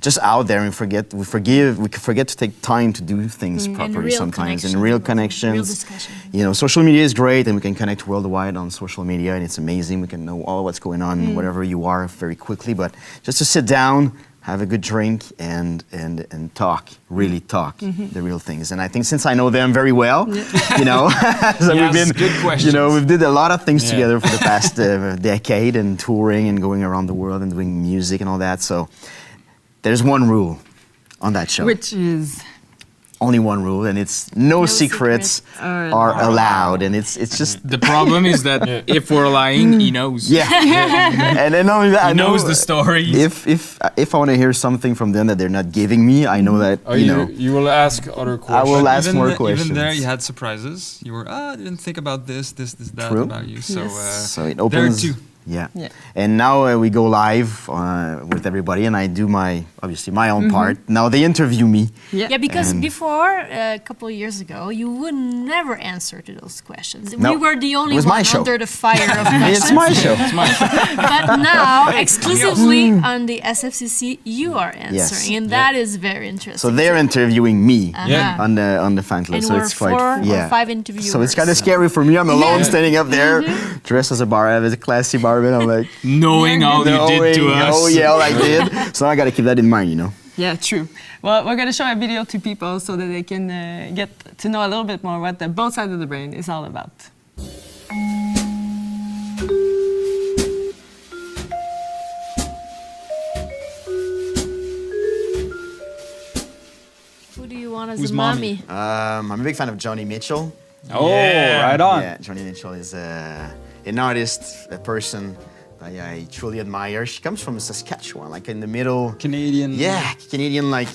just out there, and we forget to take time to do things properly sometimes, and real connections. Real discussion. Social media is great, and we can connect worldwide on social media, and it's amazing. We can know all what's going on wherever you are very quickly, but just to sit down, have a good drink, and talk, really talk the real things. And I think since I know them very well, so we've did a lot of things together for the past decade, and touring and going around the world and doing music and all that. So there's one rule on that show. Which is? Only one rule, and it's no secrets are allowed, and it's just... The problem is that if we're lying, he knows. Yeah. And then only that, he knows the stories. If I want to hear something from them that they're not giving me, I know that, You will ask other questions. I will ask more questions. Even there, you had surprises. You were, I didn't think about this, that True. about you. So, so it opens... there too. Yeah. And now we go live with everybody, and I do my own part. Now they interview me. Yeah, because before, a couple of years ago, you would never answer to those questions. No, we were the only one under the fire of questions. It's my show. But now, exclusively on the SFCC, you are answering, and that is very interesting. So they're interviewing me on the fan club. And so we're it's 4 or 5 interviewers. So it's kind of scary for me. I'm alone standing up there, dressed as a bar. I have a classy barman. I'm like knowing all you did to us. Oh yeah, all I did. So I got to keep that in mind, Yeah, true. Well, we're going to show a video to people so that they can get to know a little bit more what the Both Sides of the Brain is all about. Who do you want as Who's a mommy? I'm a big fan of Joni Mitchell. Oh, right on. Yeah, Joni Mitchell is an artist, a person I truly admire. She comes from Saskatchewan, like in the middle. Canadian. Yeah, Canadian, like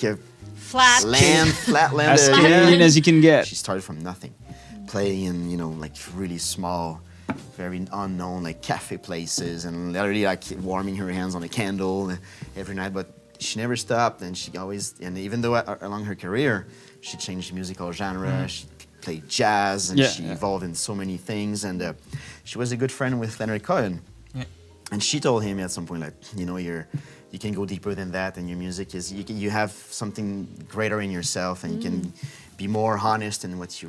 Flat. flatland. As Canadian as you can get. She started from nothing, playing in, like really small, very unknown, like cafe places, and literally like warming her hands on a candle every night. But she never stopped, and she always, and even though along her career, she changed musical genre. She played jazz, and she evolved in so many things. And she was a good friend with Leonard Cohen. Yeah. And she told him at some point, like, you can go deeper than that, and your music is, you have something greater in yourself, and you can be more honest in what you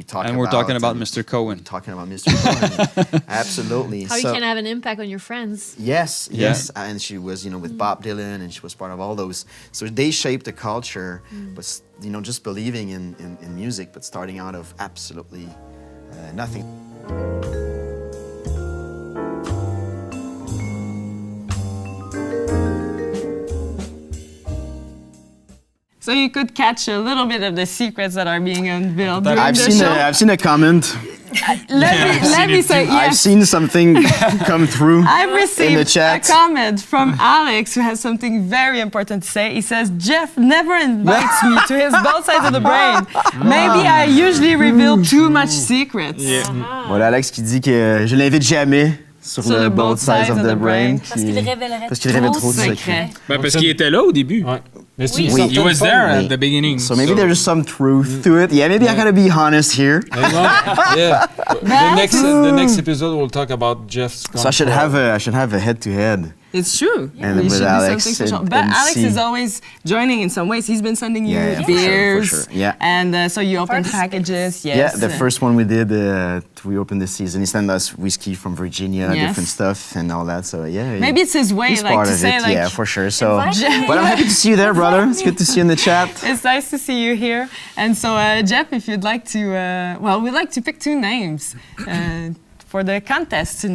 talk about. And we're talking about Mr. Cohen. Talking about Mr. Cohen, absolutely. How you can have an impact on your friends. Yes, yes. And she was, with Bob Dylan, and she was part of all those. So they shaped the culture, but, just believing in music, but starting out of absolutely nothing. So you could catch a little bit of the secrets that are being unveiled during I've the seen show. I've seen a comment. Let me say, yes. I've seen something come through I've in the received a chat. comment from Alex who has something very important to say. He says, Jeff never invites me to his both sides of the brain. Maybe I usually reveal too much secrets. Voilà Alex qui dit que je l'invite jamais sur le both sides of the brain. Parce qu'il révélerait Parce qu'il révèle trop de secrets. Parce qu'il était là au début. Ouais. Mais Oui. si, He was there at the beginning. So maybe there's some truth to it. Yeah, maybe I gotta be honest here. Yeah. The next episode we'll talk about Jeff's. So I should have a head-to-head. It's true. And We with should do Alex something special. and- But and Alex see. is always joining in some ways. He's been sending you Yeah, for beers. sure. Yeah. And so you open Participates. packages. Yes. Yeah, the first one we did, we opened this season. He sent us whiskey from Virginia, Yes. different stuff and all that. So yeah. Maybe it's his way, he's like part to of say, it. like, Yeah, for sure. So, Invite me. but I'm happy to see you there, brother. It's good to see you in the chat. It's nice to see you here. And so, Jeff, if you'd like to, we'd like to pick two names for the contest to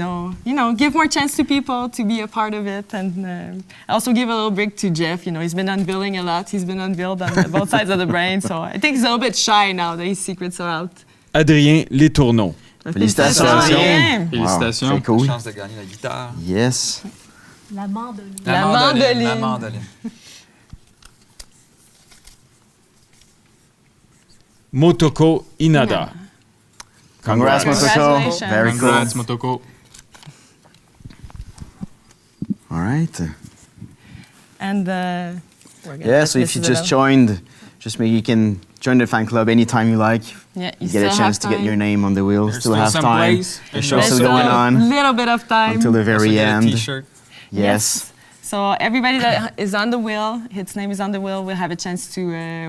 give more chance to people to be a part of it. And also give a little break to Jeff. He's been unveiling a lot. He's been unveiled on both sides of the brain. So I think he's a little bit shy now that his secrets are out. Adrien Letourneau. Félicitations, Adrien. Félicitations. Wow, très cool. Chance de gagner la guitare. Yes. La mandoline. La mandoline. La mandoline. Motoko Inada. Congrats, Motoko. Congratulations. Very cool. Congrats, Motoko. All right. And Yeah, so if you just joined, just maybe you can join the fan club anytime you like. yeah, You get a chance to get your name on the wheel. There's Still still have some time. place. The There's show's still There's going a on little bit of time. until the very Also get a end. T-shirt. Yes. So everybody that is on the wheel, its name is on the wheel, will have a chance to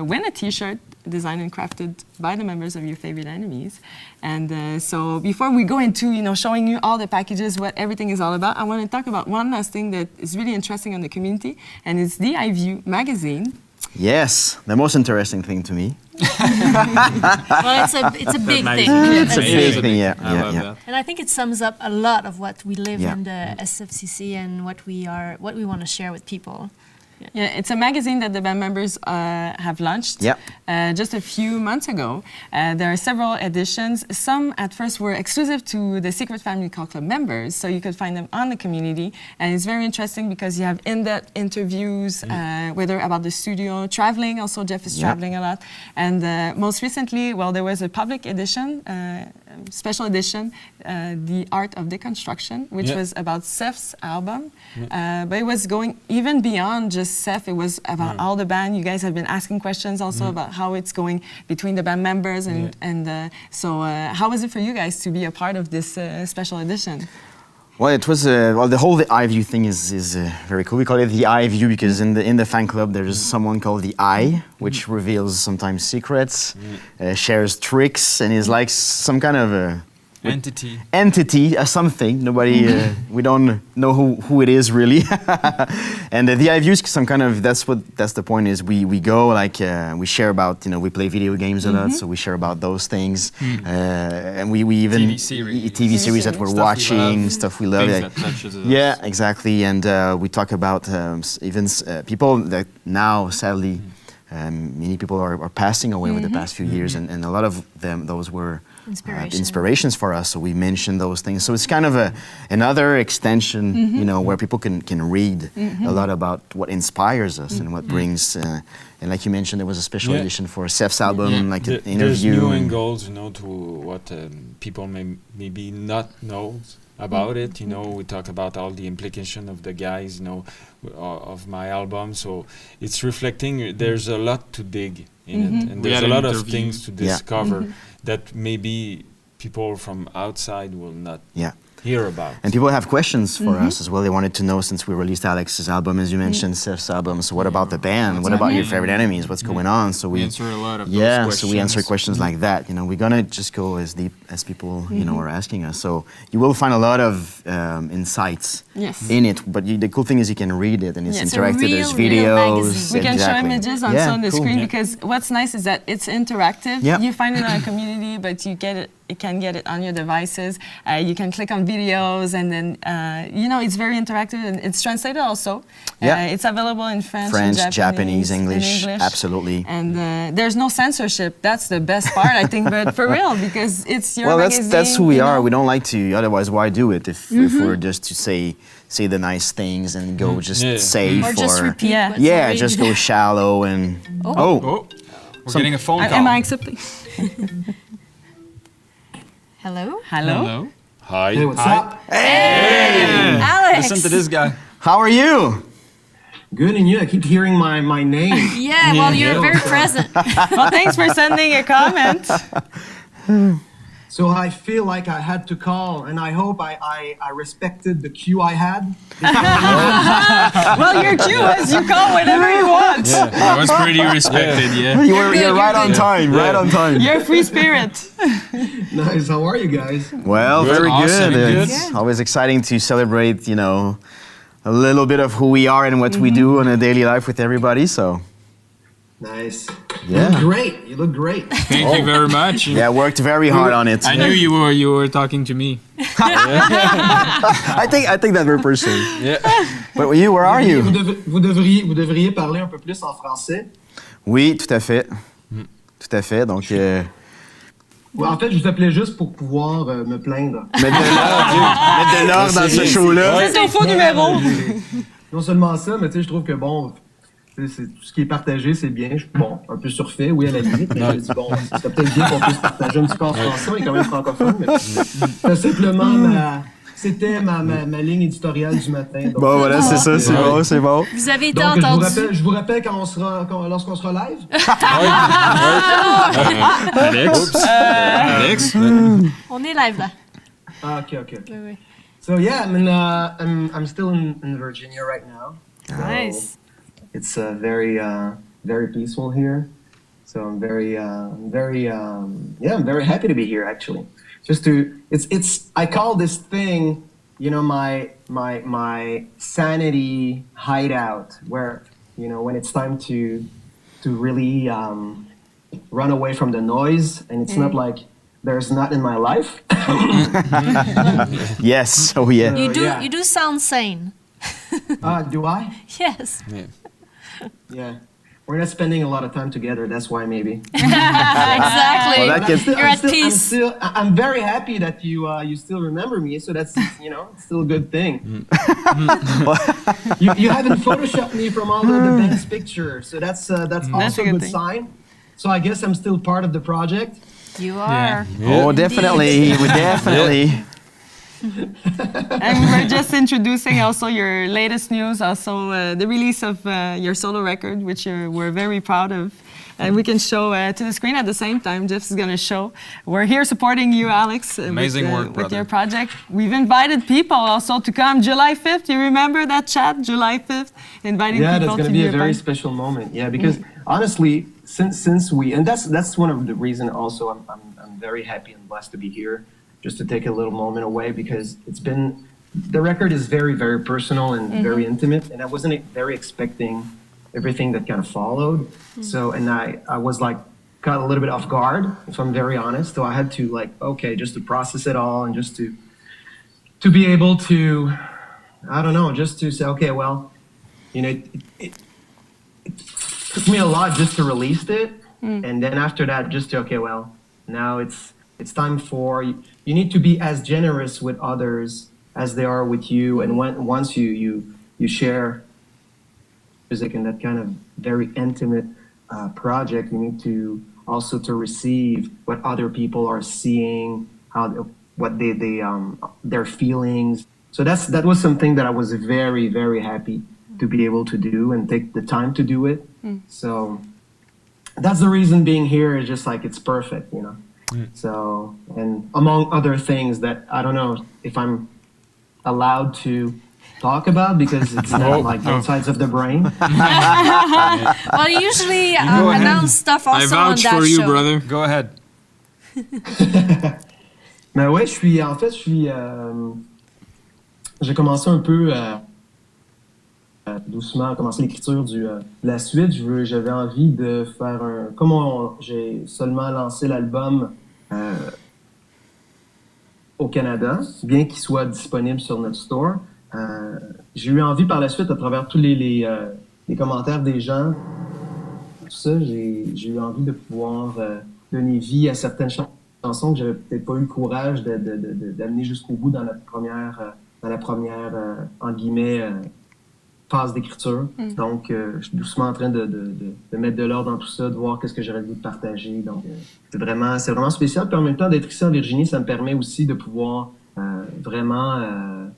win a T-shirt designed and crafted by the members of your favorite enemies. And so before we go into showing you all the packages, what everything is all about, I want to talk about one last thing that is really interesting on the community, and it's the Eye View magazine. Yes, the most interesting thing to me. Well, it's a big thing. It's a It big is thing, yeah, I love yeah. that. And I think it sums up a lot of what we live Yeah. in the SFCC and what we want to share with people. Yeah, it's a magazine that the band members have launched Yep. just a few months ago. There are several editions. Some at first were exclusive to the Secret Family Call Club members, so you could find them on the community. And it's very interesting because you have in-depth interviews, whether about the studio, traveling. Also, Jeff is Yep. traveling a lot. And most recently, there was a public edition, special edition, The Art of Deconstruction, which Yeah. was about Seth's album. But it was going even beyond just Seth. It was about all the band. You guys have been asking questions also about how it's going between the band members. So how was it for you guys to be a part of this special edition? Well, it was the whole Eye View thing is very cool. We call it the Eye View because in the fan club there's someone called the Eye, which reveals sometimes secrets, shares tricks, and is like some kind of a entity, something. Nobody, we don't know who it is really. And the Eye View is some kind of, that's the point is we go like, we share about, we play video games a lot, so we share about those things. And we even, TV series that we're Stuff we watching, love. stuff we love. Things that touches us. Yeah, exactly. And we talk about even people that now, sadly, Many people are passing away over the past few years, and a lot of those were inspirations for us. So we mentioned those things. So it's kind of another extension, you know, where people can read a lot about what inspires us and what brings. And like you mentioned, there was a special edition for Seth's album, like an interview. There's new angles, you know, to what people maybe not know about it. You know, we talk about all the implication of the guys, you know, of my album. So it's reflecting. There's a lot to dig in it, and there's a lot of things to discover that maybe people from outside will not hear about. And people have questions for us as well. They wanted to know, since we released Alex's album, as you mentioned, Seth's album, so what about the band? What about your favorite enemies? What's going on? So we answer a lot of those questions. So we answer questions like that. You know, we're gonna just go as deep as people, you know, are asking us. So you will find a lot of insights in it. But the cool thing is you can read it, and it's interactive. There's videos. We can show images on the screen because what's nice is that it's interactive. You find it on a community, but you get it. You can get it on your devices. You can click on videos, and then you know, it's very interactive, and it's translated also. It's available in French, Japanese, English, absolutely. And there's no censorship. That's the best part, I think. But for real, because it's your magazine. That's who we are. We don't like to. Otherwise, why do it? If we're just to say the nice things and go just say or just repeat. Just go shallow and we're getting a phone call. Am I accepting? Hello? Hello. Hi. Hey, what's up? Hey! Alex! Listen to this guy. How are you? Good, and you? I keep hearing my name. Yeah, well, you're very present. Well, thanks for sending a comment. So I feel like I had to call, and I hope I respected the cue I had. Well, your cue is you call whenever you want. That was pretty respected, You're right on time, right on time. You're a free spirit. Nice. How are you guys? Well, Good, very awesome, good. good. It's always exciting to celebrate, you know, a little bit of who we are and what we do in a daily life with everybody. So, Nice. Yeah. You look great. You look great. Thank you very much. yeah, worked very hard on it. I knew you were talking to me. I think that we're person. Yeah. But you, where are you? Vous devriez parler un peu plus en français. Oui, tout à fait. Tout à fait. Donc, Ouais, en fait, je vous appelais juste pour pouvoir me plaindre. mettre de l'ordre dans ce show-là. C'est son faux numéro. Non seulement ça, mais tu sais, je trouve que bon, c'est, tout ce qui est partagé, c'est bien. Je suis bon, un peu surfait, oui, à la limite, mais je me dis, bon, c'est peut-être bien qu'on puisse partager un petit peu en français, on est quand même francophone, mais c'est simplement c'était ma ligne éditoriale du matin. Donc, Bon, voilà, c'est ça, c'est bon, c'est bon. Vous avez été donc, entendu. je vous rappelle lorsqu'on sera live. Alex. On est live là. Ah, okay. Oui, oui. So yeah, I'm still in Virginia right now. So Nice. It's very peaceful here. So I'm very happy to be here actually. I call this thing, you know, my sanity hideout, where, you know, when it's time to really run away from the noise, and it's not like there's not in my life. Yes, oh yeah. You do sound sane. Do I? Yes. Yeah. We're not spending a lot of time together, that's why maybe. Exactly. Well, that gets- You're at peace. I'm very happy that you still remember me, so that's, you know, it's still a good thing. You haven't photoshopped me from all the band's pictures, so that's also a good sign. So I guess I'm still part of the project. You are. Oh, definitely, definitely. And we were just introducing also your latest news, also the release of your solo record, which we're very proud of. And we can show to the screen at the same time. Jeff is going to show. We're here supporting you, Alex, Amazing work, with your brother. project. We've invited people also to come July 5th. You remember that chat, July 5th? Inviting Yeah, people that's going to to be a your very party. special moment. Yeah, because honestly, since we, and that's one of the reasons also I'm very happy and blessed to be here, just to take a little moment away, because the record is very, very personal and very intimate, and I wasn't very expecting everything that kind of followed. So, and I was like, caught a little bit off guard, if I'm very honest. So I had to just to process it all, and just to be able to, I don't know, just to say, okay, well, you know, took me a lot just to release it, and then after that, just to, okay, well, now it's time for you need to be as generous with others as they are with you, and once you share music in that kind of very intimate project, you need to also to receive what other people are seeing, what their feelings. So that was something that I was very, very happy to be able to do and take the time to do it. So that's the reason being here is just like it's perfect, you know. So, and among other things that I don't know if I'm allowed to talk about because it's not like both sides of the brain. Well, you usually announce stuff also I vouch on that for you, show. brother. Go ahead. Mais ouais, j'ai commencé un peu doucement à commencer l'écriture de la suite. J'avais envie de faire j'ai seulement lancé l'album au Canada, bien qu'il soit disponible sur notre store. J'ai eu envie par la suite, à travers tous les commentaires des gens, tout ça, j'ai eu envie de pouvoir donner vie à certaines chansons que j'avais peut-être pas eu le courage d'amener jusqu'au bout dans la première en guillemets, phase d'écriture. Donc, je suis doucement en train de mettre de l'ordre dans tout ça, de voir qu'est-ce que j'aurais voulu partager. Donc, c'est vraiment spécial. Puis en même temps, d'être ici en Virginie, ça me permet aussi de pouvoir vraiment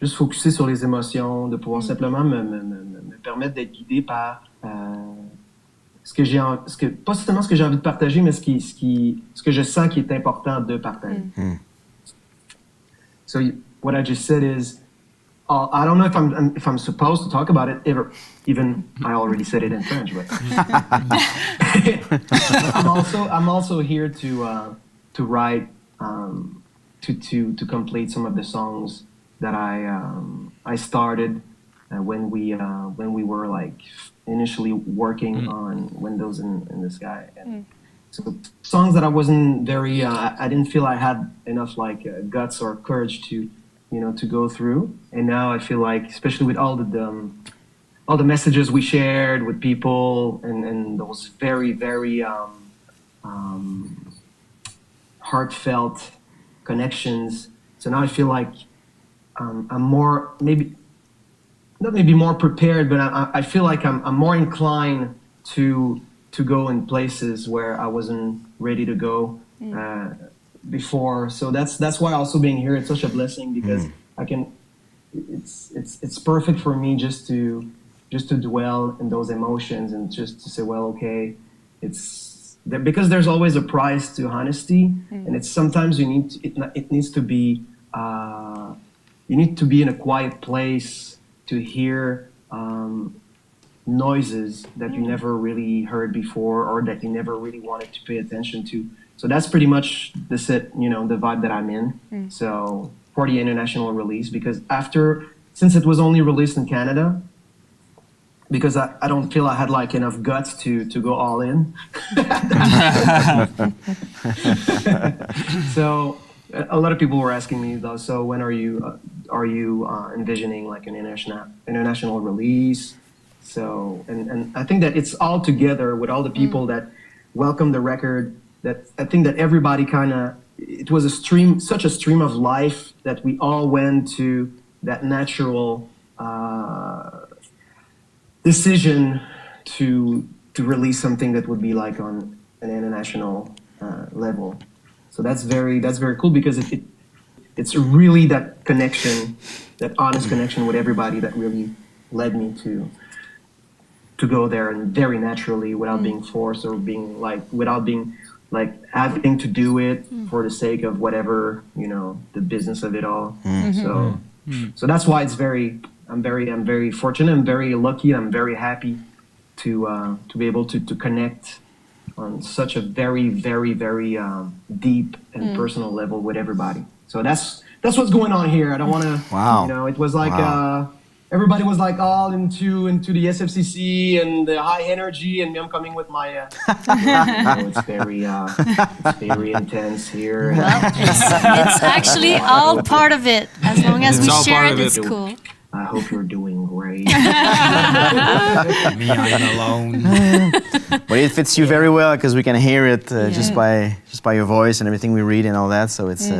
juste focuser sur les émotions, de pouvoir simplement me permettre d'être guidé par pas seulement ce que j'ai envie de partager, mais ce que je sens qui est important de partager. So what I just said is, I don't know if I'm supposed to talk about it ever. Even I already said it in French, but I'm also here to write to complete some of the songs that I started when we were like initially working on Windows in the Sky. And so songs that I wasn't very I didn't feel I had enough like guts or courage to go through, and now I feel like, especially with all the messages we shared with people and those very, very heartfelt connections. So now I feel like I'm more not more prepared, but I feel like I'm more inclined to go in places where I wasn't ready to go before. So that's why also being here, it's such a blessing, because it's perfect for me just to dwell in those emotions and just to say, well, okay, because there's always a price to honesty, and it's sometimes it needs to be you need to be in a quiet place to hear noises that you never really heard before, or that you never really wanted to pay attention to. So that's pretty much the vibe that I'm in. So for the international release, because since it was only released in Canada, because I don't feel I had like enough guts to go all in. So a lot of people were asking me though, so when are you envisioning like an international release? So and I think that it's all together with all the people that welcomed the record, that I think that everybody it was such a stream of life that we all went to that natural decision to release something that would be like on an international level. So that's very cool, because it's really that connection, that honest connection with everybody, that really led me to go there, and very naturally, without being forced or without being like having to do it for the sake of whatever, the business of it all. So that's why I'm very fortunate, I'm very lucky, I'm very happy to be able to connect on such a very, very, very deep and personal level with everybody. So that's what's going on here. I don't want to, Wow. It was like everybody was like all into the SFCC and the high energy, and me, I'm coming with my it's very intense here. Well, it's actually all part of it. As long as we share it, it's cool. I hope you're doing great. Me, I'm alone. But it fits you very well because we can hear it just by your voice and everything we read and all that. So it's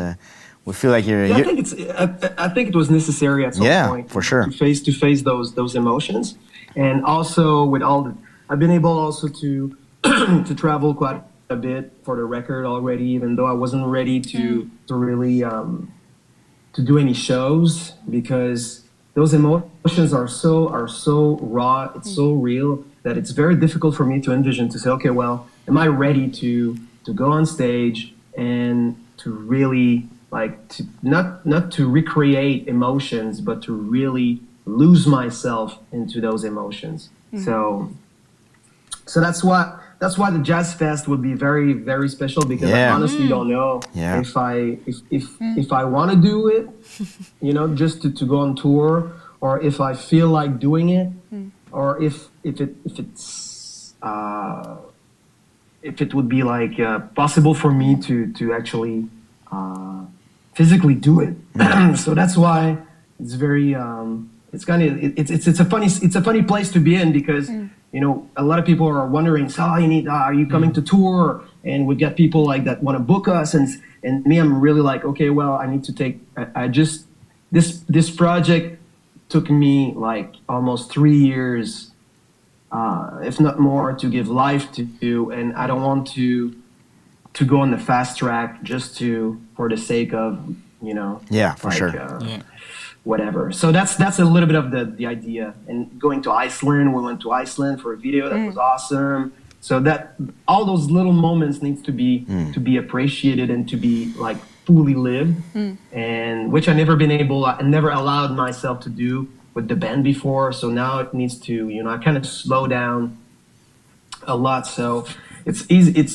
we feel like you're. I think it was necessary at some point. Yeah, for sure. To face those emotions, and also with I've been able also to to travel quite a bit for the record already, even though I wasn't ready to really to do any shows because those emotions are so raw, it's so real that it's very difficult for me to envision to say, okay, well, am I ready to go on stage and to really to not to recreate emotions, but to really lose myself into those emotions. So that's why the Jazz Fest would be very, very special because I honestly don't know if I want to do it, just to go on tour, or if I feel like doing it, or if it would be possible for me to actually physically do it. So that's why it's very it's a funny place to be in because a lot of people are wondering, so are you coming to tour? And we get people that want to book us, and me, I'm really okay, well, I need to take. This project took me almost 3 years, if not more, to give life to, and I don't want to go on the fast track just for the sake of for sure. Whatever. So that's a little bit of the idea. And going to Iceland, we went to Iceland for a video that was awesome. So that all those little moments needs to be appreciated and to be fully lived, and which I never allowed myself to do with the band before. So now it needs to I kind of slow down a lot. So it's easy.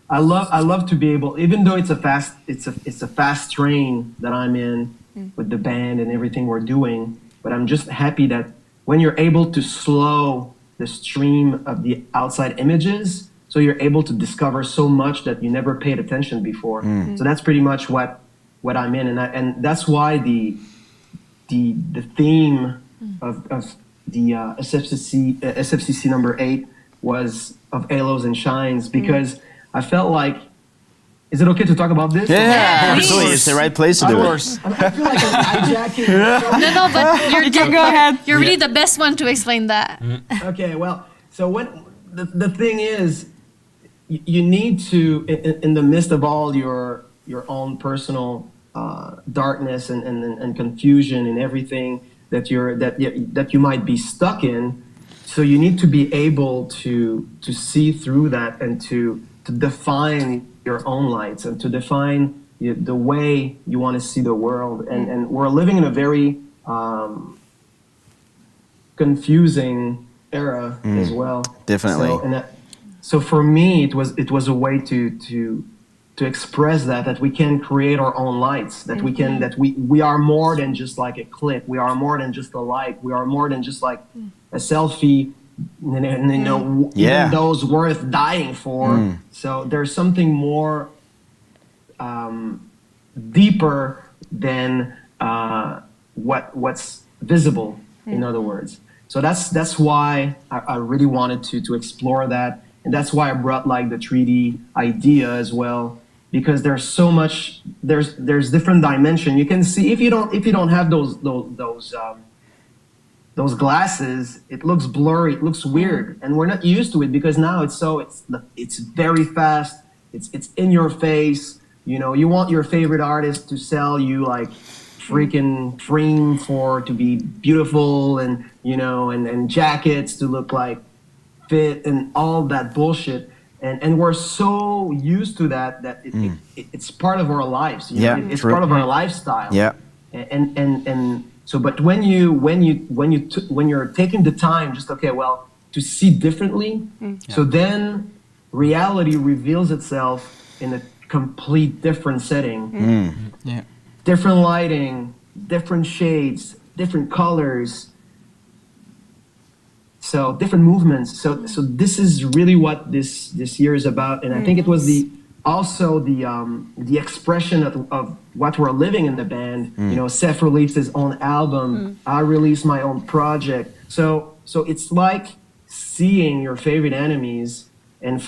I love to be able, even though it's a fast train that I'm in with the band and everything we're doing, but I'm just happy that when you're able to slow the stream of the outside images, so you're able to discover so much that you never paid attention before. So that's pretty much what I'm in, and that's why the theme of the SFCC number 8 was of halos and shines, because I felt like, is it okay to talk about this? Yeah, absolutely. It's the right place to do it. I feel like I'm hijacking. No, but You can go ahead. You're really the best one to explain that. Okay, well, so when the thing is, you need to, in the midst of all your own personal darkness and confusion and everything that you might be stuck in, so you need to be able to see through that and to define your own lights and to define the way you want to see the world. And we're living in a very confusing era as well. Definitely. So for me, it was a way to express that we can create our own lights, that we are more than just a clip, we are more than just a like, we are more than just a selfie, even those worth dying for. So there's something more deeper than what's visible, in other words. So that's why I really wanted to explore that, and that's why I brought the 3D idea as well, because there's so much, there's different dimension. You can see if you don't have those glasses, it looks blurry, it looks weird, and we're not used to it because now it's very fast, it's in your face. You want your favorite artist to sell you freaking frame to be beautiful, and and jackets to look fit and all that bullshit, and we're so used to that it's part of our lives. It's part of our lifestyle. And so, but when you're taking the time, just to see differently, so then reality reveals itself in a complete different setting. Different lighting, different shades, different colors, so different movements. So this is really what this year is about, and I think it was the also the expression of what we're living in the band. You know, Seth released his own album. I released my own project. So it's like seeing your favorite enemies, and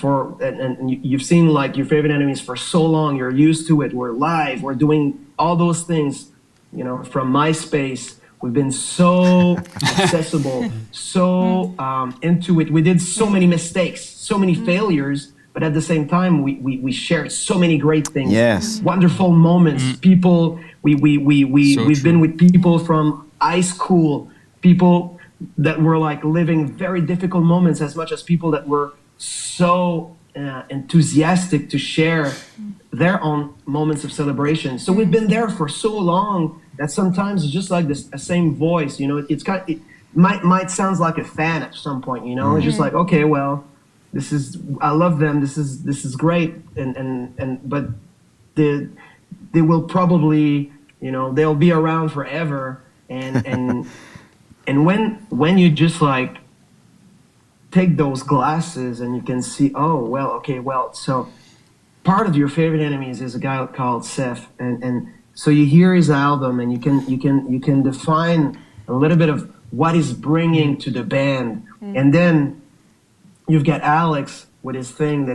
you've seen like your favorite enemies for so long. You're used to it. We're live. We're doing all those things. You know, from MySpace, we've been so accessible, so into it. We did so many mistakes, so many failures, but at the same time, we shared so many great things. Yes. Wonderful moments. People, we've been with people from high school, people that were like living very difficult moments, as much as people that were so enthusiastic to share their own moments of celebration. So we've been there for so long that sometimes it's just like the same voice, you know. It might sound like a fan at some point, you know. It's just like, okay, well, I love them. This is great, but they will probably, you know, they'll be around forever, and when you just like take those glasses and you can see, oh, well, okay, well, so part of your favorite enemies is a guy called Seth, and so you hear his album and you can define a little bit of what he's bringing to the band, and then you've got Alex with his thing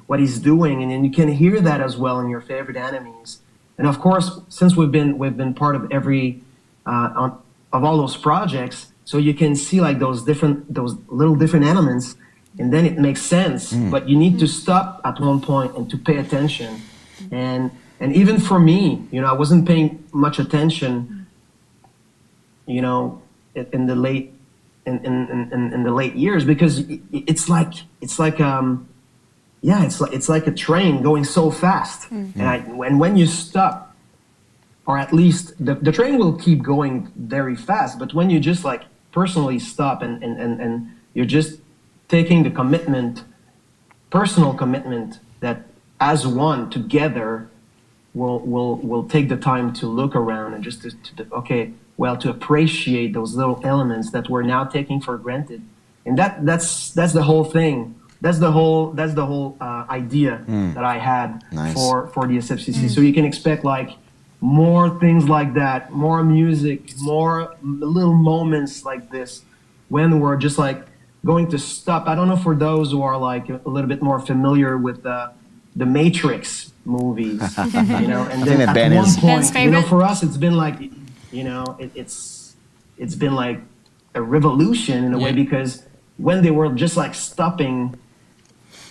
what he's doing, and then you can hear that as well in your favorite enemies. And of course, since we've been part of every of all those projects, so you can see like those little different elements, and then it makes sense. But you need to stop at one point and to pay attention. And even for me, you know, I wasn't paying much attention, you know, in the late years, because it's like a train going so fast. And when you stop, or at least the train will keep going very fast, but when you just like personally stop and you're just taking the personal commitment that as one together will take the time to look around and just to appreciate those little elements that we're now taking for granted. And that's the whole thing. That's the whole idea that I had for the SFCC. So you can expect like more things like that, more music, more little moments like this, when we're just like going to stop. I don't know, for those who are like a little bit more familiar with the Matrix movies, you know, and then at one point, you know, for us, it's been like, you know, it's been like a revolution in a way, because when they were just like stopping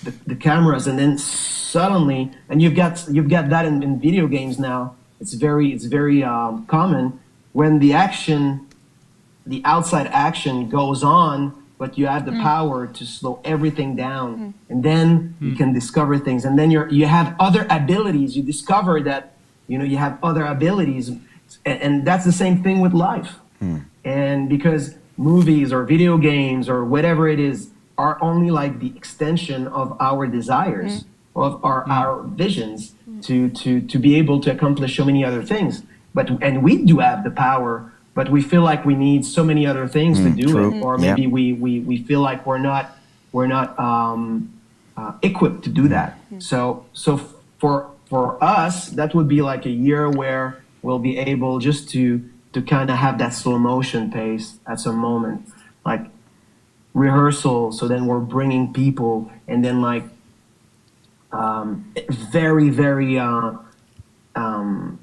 the cameras, and then suddenly, and you've got that in video games now. It's very common when the outside action goes on, but you have the power to slow everything down, and then you can discover things, and then you have other abilities. You discover that, you know, you have other abilities, and that's the same thing with life. And because movies or video games or whatever it is are only like the extension of our desires, of our visions, to be able to accomplish so many other things. And we do have the power, but we feel like we need so many other things to do it, or maybe we feel like we're not equipped to do that. So for us, that would be like a year where we'll be able just to kind of have that slow motion pace at some moment, like rehearsal. So then we're bringing people, and then like very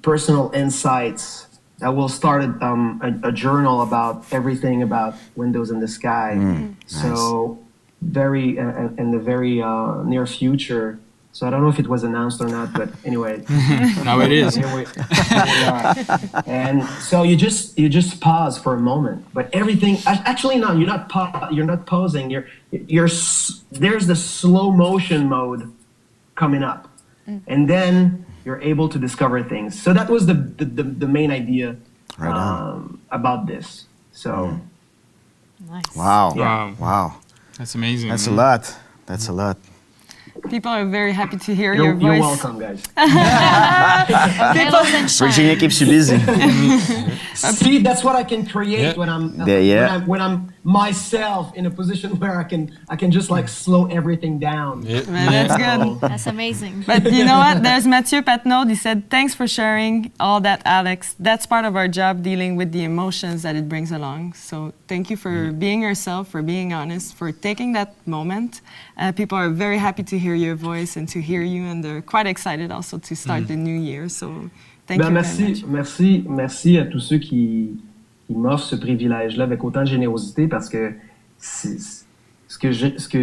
personal insights. I will start a journal about everything about Windows in the Sky. So very in the very near future. So I don't know if it was announced or not, but anyway. Now it is. Here we are. And so you just pause for a moment, but everything. Actually, no, you're not pausing. There's the slow motion mode coming up, and then you're able to discover things. So that was the main idea about this. So Nice. Wow. Yeah. Wow. That's amazing. That's a lot. That's a lot. People are very happy to hear your voice. You're welcome, guys. Hello, sunshine. Virginia keeps you busy. See, that's what I can create when I'm Yeah. when I'm myself in a position where I can just like slow everything down. Man, that's good. That's amazing. But you know what? There's Mathieu Patnaud. He said, thanks for sharing all that, Alex. That's part of our job, dealing with the emotions that it brings along. So thank you for being yourself, for being honest, for taking that moment. People are very happy to hear your voice and to hear you, and they're quite excited also to start the new year. So thank you very much. Merci à tous ceux qui m'offrent ce privilège-là avec autant de générosité, parce que ce que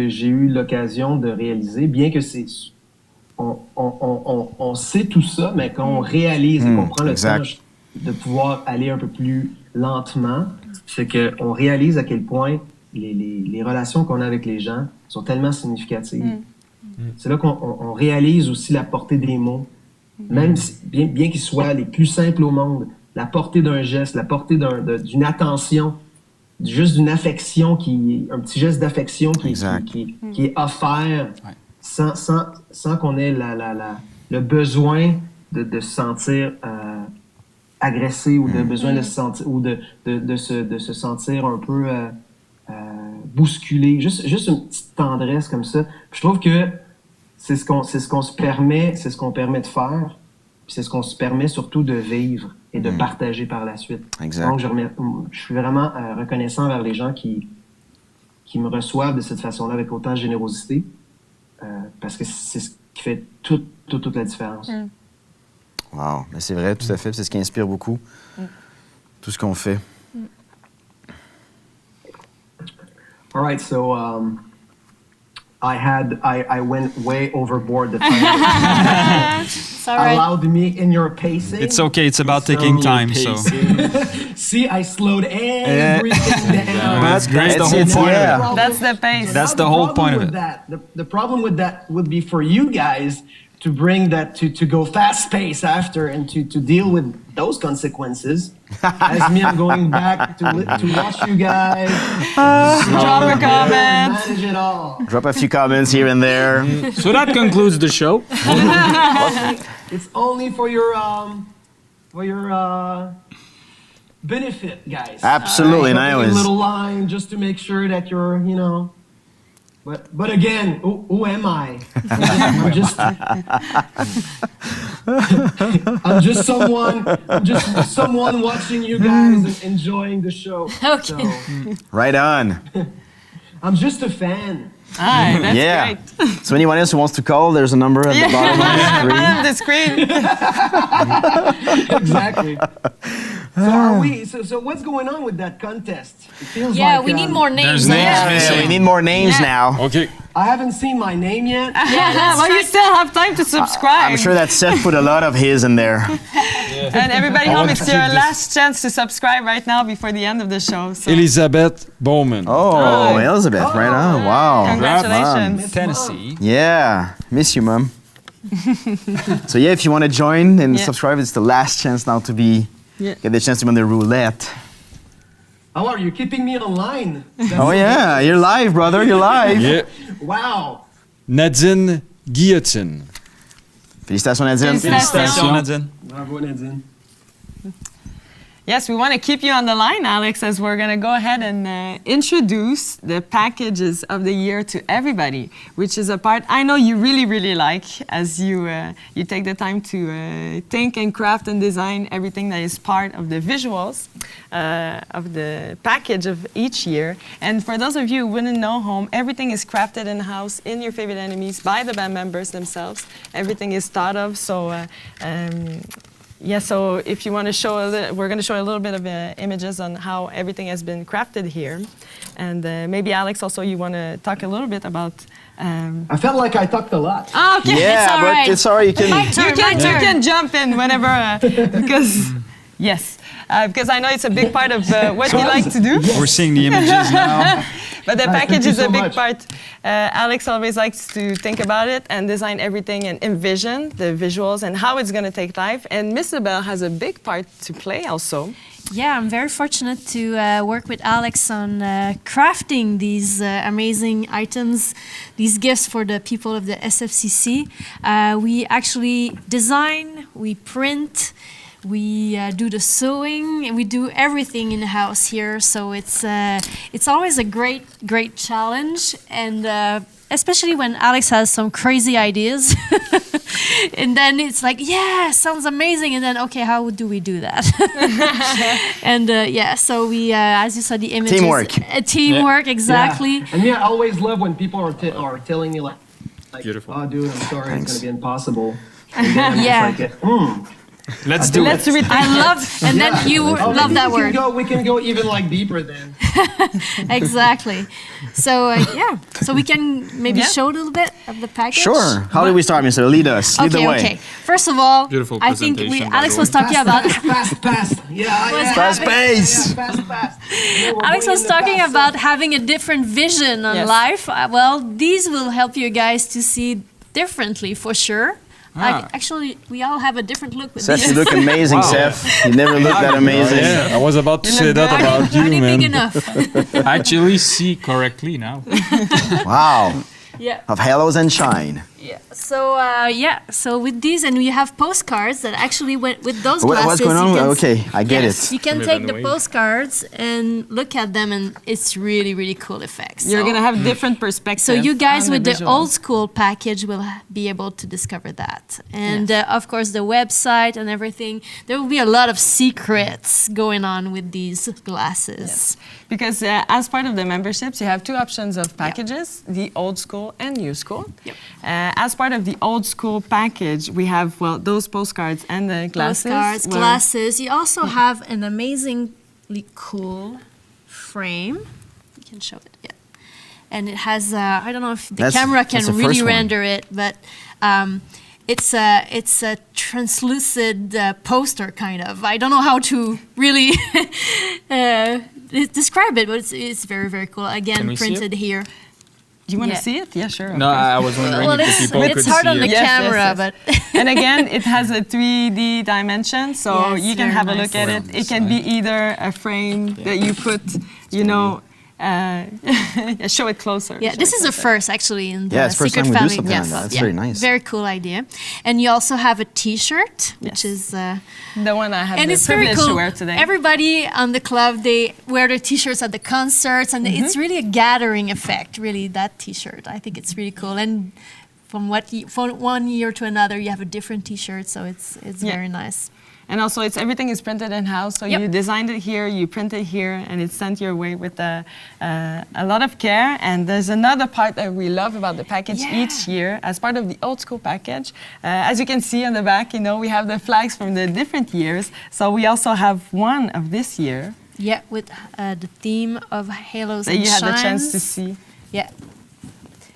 j'ai eu l'occasion de réaliser, bien que on sait tout ça, mais quand on réalise et qu'on prend le temps de pouvoir aller un peu plus lentement, c'est qu'on réalise à quel point les relations qu'on a avec les gens sont tellement significatives. C'est là qu'on réalise aussi la portée des mots, même bien qu'ils soient les plus simples au monde, la portée d'un geste, la portée d'une attention, juste d'une affection, un petit geste d'affection qui est offert sans qu'on ait le besoin de se sentir agressé, ou de besoin de se sentir, ou de se sentir un peu bousculé, juste une petite tendresse comme ça. Puis je trouve que c'est ce qu'on se permet de faire, puis c'est ce qu'on se permet surtout de vivre et de partager par la suite. Exact. Donc je suis vraiment reconnaissant vers les gens qui me reçoivent de cette façon-là avec autant de générosité, parce que c'est ce qui fait toute la différence. Wow, mais c'est vrai, tout à fait. C'est ce qui inspire beaucoup tout ce qu'on fait. All right, so I went way overboard the time. Sorry. Allowed me in your pacing. It's okay. It's about taking time. So See, I slowed everything down. that's great. That's the whole point of it. That's the pace. That's the whole point of it. The problem with that would be for you guys to bring that to go fast pace after, and to deal with those consequences. As me, I'm going back to watch you guys. Drop a comment. Manage it all. Drop a few comments here and there. So that concludes the show. It's only for your benefit, guys. Absolutely, and I A always. little line just to make sure that you're, But again, who am I? I'm just someone watching you guys and enjoying the show. Okay. So, Right on. I'm just a fan. Hi, that's Yeah. great. So anyone else who wants to call, there's a number at the bottom of the screen. Bottom of the screen. Exactly. So what's going on with that contest? It feels like, we need more names. There's names Yeah, we missing. need more names Yeah. now. Okay. I haven't seen my name yet. Well, you still have time to subscribe. I'm sure that Seth put a lot of his in there. And everybody home, want it's to your keep this. last chance to subscribe right now before the end of the show. So Elizabeth Bowman. Oh, Elizabeth, right on. Wow. congratulations. Tennessee. Yeah. Miss you, Mom. So yeah, if you want to join and Yeah. subscribe, it's the last chance now to get the chance to win the roulette. How are you keeping me online? Oh yeah, you're live, brother. You're live. Yeah. Wow. Nadine Guillotine. Félicitations, Nadine. Félicitations. Nadine. Bravo, Nadine. Yes, we want to keep you on the line, Alex, as we're going to go ahead and introduce the packages of the year to everybody, which is a part I know you really, really like, as you take the time to think and craft and design everything that is part of the visuals of the package of each year. And for those of you who wouldn't know, home, everything is crafted in-house in your favorite enemies by the band members themselves. Everything is thought of, so yeah, so if you want to show, we're going to show a little bit of images on how everything has been crafted here. And maybe, Alex, also you want to talk a little bit about... I felt like I talked a lot. Oh, okay. Yeah, It's all but right. it's alright. You can. You can jump in whenever, because... Yes, because I know it's a big part of what you like to do. We're seeing the images now. But the Thank package you is so a big much. part. Alex always likes to think about it and design everything and envision the visuals and how it's going to take life. And Miss Isabel has a big part to play also. Yeah, I'm very fortunate to work with Alex on crafting these amazing items, these gifts for the people of the SFCC. We actually design, we print, We do the sewing, and we do everything in house here. So it's always a great challenge, and especially when Alex has some crazy ideas, and then it's like, yeah, sounds amazing, and then okay, how do we do that? And so we, as you saw, the images, teamwork, exactly. Yeah. And I always love when people are telling me like, Beautiful. oh, dude, I'm sorry, it's gonna be impossible. And then I'm just like, Let's do it. I love, and then you love that word. We can go even like deeper then. Exactly. So so we can maybe show a little bit of the package. Sure. How do we start, Mr.? Lead us. Lead the way. Okay. First of all, Beautiful I think presentation, by Alex the was way. talking about. Fast. Yeah. Fast pace. Fast. Alex was talking about having a different vision on life. Well, these will help you guys to see differently for sure. Actually, we all have a different look with Seth, these. you look amazing, Seth. You never looked that amazing. Yeah, I was about to say that about you, Already man. big enough. I actually see correctly now. Wow. Yeah. Of halos and shine. Yeah. So with these, and we have postcards that actually went with those glasses. What's going on? you can Okay, I get it. You can Put it take on the the way. postcards and look at them, and it's really cool effects. You're So- going to have different perspectives. So you guys on with the visuals. old school package will be able to discover that. And of course the website and everything, there will be a lot of secrets going on with these glasses. Because as part of the memberships, you have two options of packages, the old school and new school. Yep. As part of the old school package, we have, those postcards and the glasses. Postcards, where- glasses. You also have an amazingly cool frame. You can show it, yeah. And it has, I don't know if the camera can that's the really first one. render it, but it's a translucid poster, kind of. I don't know how to really describe it, but it's very cool. Can Again, we see printed here. You want to Yeah. see it? Yeah, sure. No, I was wondering Well, if the people could it's hard see on the it. Yes, camera, yes. but And again, it has a 3D dimension, so Yes, you can very have a nice. look at it. It can be either a frame that you put, show it closer. yeah, show this it is the closer. first actually in the Yeah, it's the first Secret time we do Family. something like Yes, that. That's yeah. very nice. Very cool idea. And you also have a T-shirt, which Yes. is The one I have and the it's very privilege cool. to wear today. Everybody on the club, they wear their T-shirts at the concerts, and Mm-hmm. it's really a gathering effect. Really, that T-shirt, I think it's really cool. And from one year to another, you have a different T-shirt, so it's Yeah. very nice. And also, everything is printed in-house, so Yep. you designed it here, you print it here, and it's sent your way with a lot of care. And there's another part that we love about the package each year, as part of the old school package. As you can see on the back, we have the flags from the different years. So we also have one of this year Yeah, with the theme of halos that and you had the chance to shines. see. Yeah.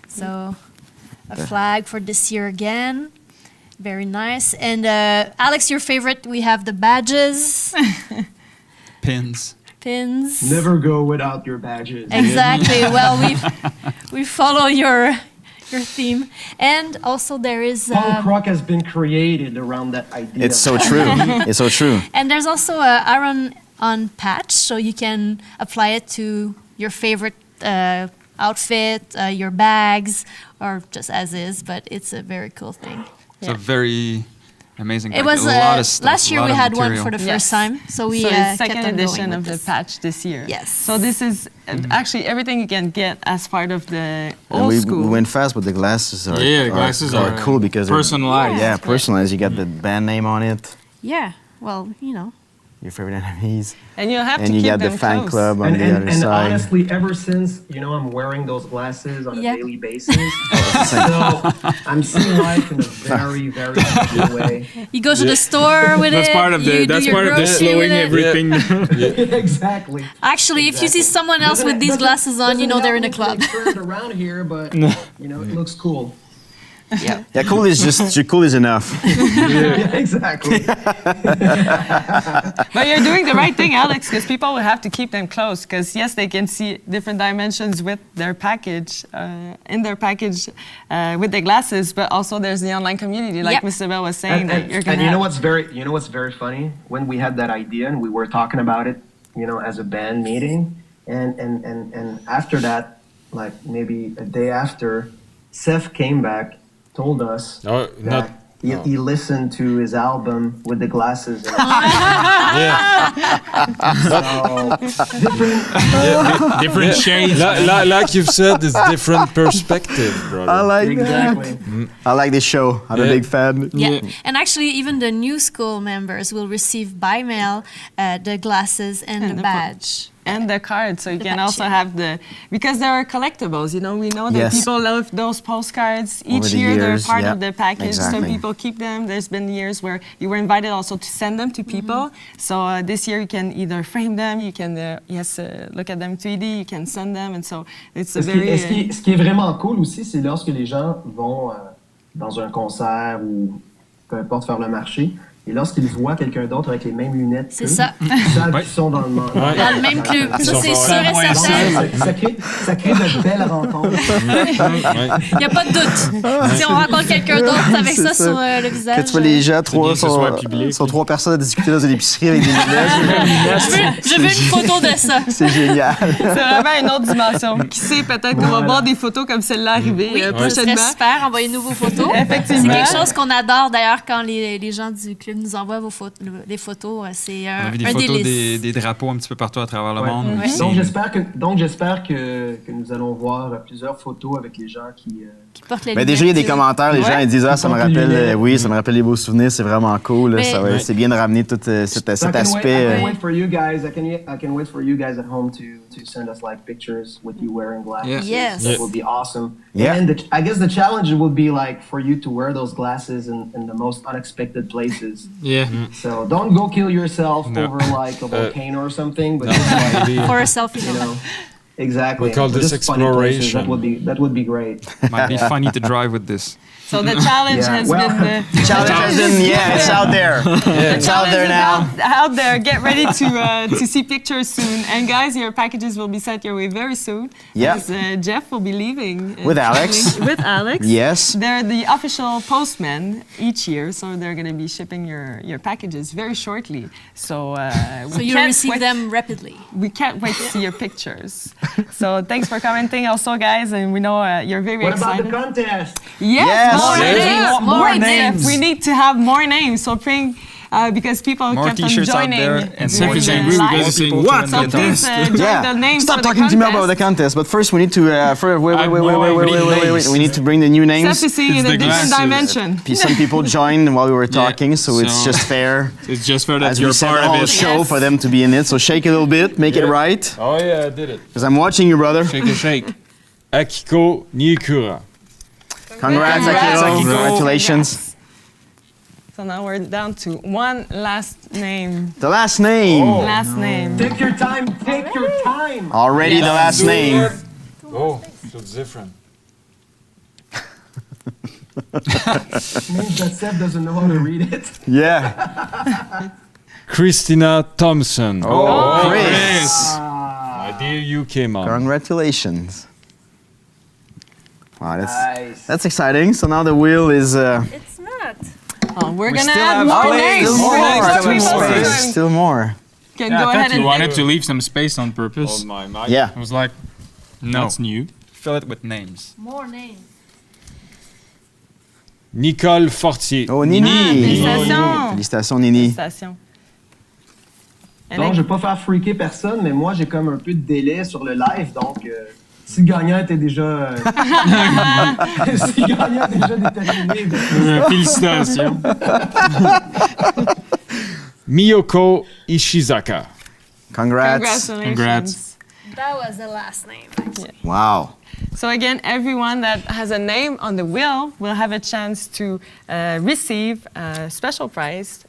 So a flag for this year again. Very nice. And Alex, your favorite, we have the badges, Pins. pins. Never go without your badges. Exactly. Well, we follow your theme. And also there is Punk rock has been created around that idea. It's so true. It's so true. and there's also a iron-on patch, so you can apply it to your favorite outfit, your bags, or just as is. But it's a very cool thing. It's a very amazing. It pack. was a lot of stuff, last year a lot we of had one material. for the Yes. first time, so we So it's kept second on edition going of with the this. patch this year. Yes. So this is actually everything you can get as part of the And old we school. went fast, but the glasses are, Yeah, the glasses are cool because they're- personalized. Yeah, personalized. You got the band name on it, Yeah. Well, your favorite enemies, And you'll have and to you keep got the them fan close. club on And, the and, other and side. honestly, ever since I'm wearing those glasses on Yeah. a daily basis, so I'm seeing life in a very, very good way. you go to the store with That's it. part of you the do that's your part of the grocery slowing with it. everything down. Exactly. Actually, if you see someone else with these glasses on, you know they're in a club. Turned around here, but it looks cool. Yeah, cool is enough. Yeah, exactly. But you're doing the right thing, Alex, because people will have to keep them close. Because yes, they can see different dimensions with their package, in their package, with the glasses. But also there's the online community, like Yep. Mr. Bell was saying, And, that and, you're gonna. and you know have. what's very funny? When we had that idea and we were talking about it, as a band meeting, and after that, like maybe a day after, Seth came back, told us No, that he listened to his album with the glasses. So, Different shades. Like you've said, it's different perspective, brother. I like exactly. that. I like this show. I'm a big fan. Yeah, and actually, even the new school members will receive by mail the glasses and the badge. And the card, so you The can badge, also yeah. have because there are collectibles, we know that Yes. people love those postcards. Each Over the year they're years, part yeah, of the package, exactly. so people keep them. There's been years where you were invited also to send them to people. So this year you can either frame them, you can look at them 3D, you can send them, and so it's a very... Ce qui est vraiment cool aussi, c'est lorsque les gens vont dans un concert ou peu importe faire le marché, et lorsqu'ils voient quelqu'un d'autre avec les mêmes lunettes C'est qu'eux, ça. ils savent qu'ils sont dans le monde. Dans le même club, ça c'est sûr et certain. Ça crée de belles rencontres. Il n'y a pas de doute. Si on rencontre quelqu'un d'autre avec C'est ça ça. sur le visage. Que tu vois les gens, bien que ce soit public. sont 3 personnes à discuter dans une épicerie avec des lunettes. Je veux une photo de ça. C'est génial. C'est vraiment une autre dimension. Qui sait, peut-être qu'on va voir des photos comme celle-là arriver Oui, ce prochainement. serait super. Envoyez-nous vos photos. Effectivement. C'est quelque chose qu'on adore d'ailleurs quand les gens du club nous envoient les photos. C'est On a vu des un photos délice. des drapeaux un petit peu partout à travers le Ouais. monde. Ouais. aussi. Donc j'espère que nous allons voir plusieurs photos avec les gens qui Qui portent les Ben déjà, il y a des lunettes. commentaires. Les gens ils disent ça me Ils portent les rappelle, lunettes. oui, ça me rappelle les beaux souvenirs. C'est vraiment cool. Mais- C'est bien de ramener tout cet So I can aspect. wait for you guys. I can wait for you guys at home to send us like pictures with you wearing glasses. Yeah. Yes. That would be awesome. Yeah. And I guess the challenge would be like for you to wear those glasses in the most unexpected places. Yeah. So don't go kill yourself No. over like a volcano or something, but just like, For a selfie. you know, exactly. We call But this just funny places. exploration. That would be great. Might be funny to drive with this. So the challenge Yeah, has well- been... Challenge has been, it's out there. It's out there now. Out there. Get ready to see pictures soon. And guys, your packages will be sent your way very soon. Yeah. Because Jeff will be leaving. With Alex. With Alex. Yes. They're the official postmen each year, so they're going to be shipping your packages very shortly. So, So you'll receive them rapidly. We can't wait to see your pictures. So thanks for commenting also, guys. And we know you're very What about excited. the contest? Yes, Yes, more yes. names. More names. names. We need to have more names. So bring, because people More kept on t-shirts out joining. there and Seth more is names. angry live. because he's saying, More what? people to So please join the names Stop for the talking to me about the contest. contest. But first, we need to names. we need to bring the new names. SFCC in It's a the different glasses. dimension. Some people joined while we were talking, so it's so- just fair. It's just for that As you're we said part the whole of it. show Yes. for them to be in it. So shake a little bit, make it right. Oh yeah, I did it. Because I'm watching you, brother. Shake a shake. Akiko Niikura. Congrats, Akiro. Akiko. Congratulations. So now we're down to one last name. The last name. Last name. Take your time. Take your time. Already the last name. Oh, so it's different. Means that Seth doesn't know how to read it. Yeah. Christina Thompson. Oh, Chris. Chris. My dear UK mom. Congratulations. Wow, Nice. that's exciting. So now the wheel is. It's not. Oh, we're going to still add have more plays. names. Still We're more. gonna Still put more. more. Still more. Can Yeah, go I ahead thought you and wanted to leave some space on purpose. Oh my. Yeah. I was like, No. that's new. Fill it with names. More names. Nicole Fortier. Oh, Nini. Félicitations. Félicitations, Nini. Félicitations. And Donc, then- je vais pas faire freaker personne, mais moi, j'ai comme un peu de délai sur le live, donc si le gagnant était déjà... si le gagnant est déjà déterminé... Félicitations. Miyoko Ishizaka. Congrats. Congratulations. Congrats. That was the last name. Actually. Wow. So again, everyone that has a name on the wheel will have a chance to receive a special prize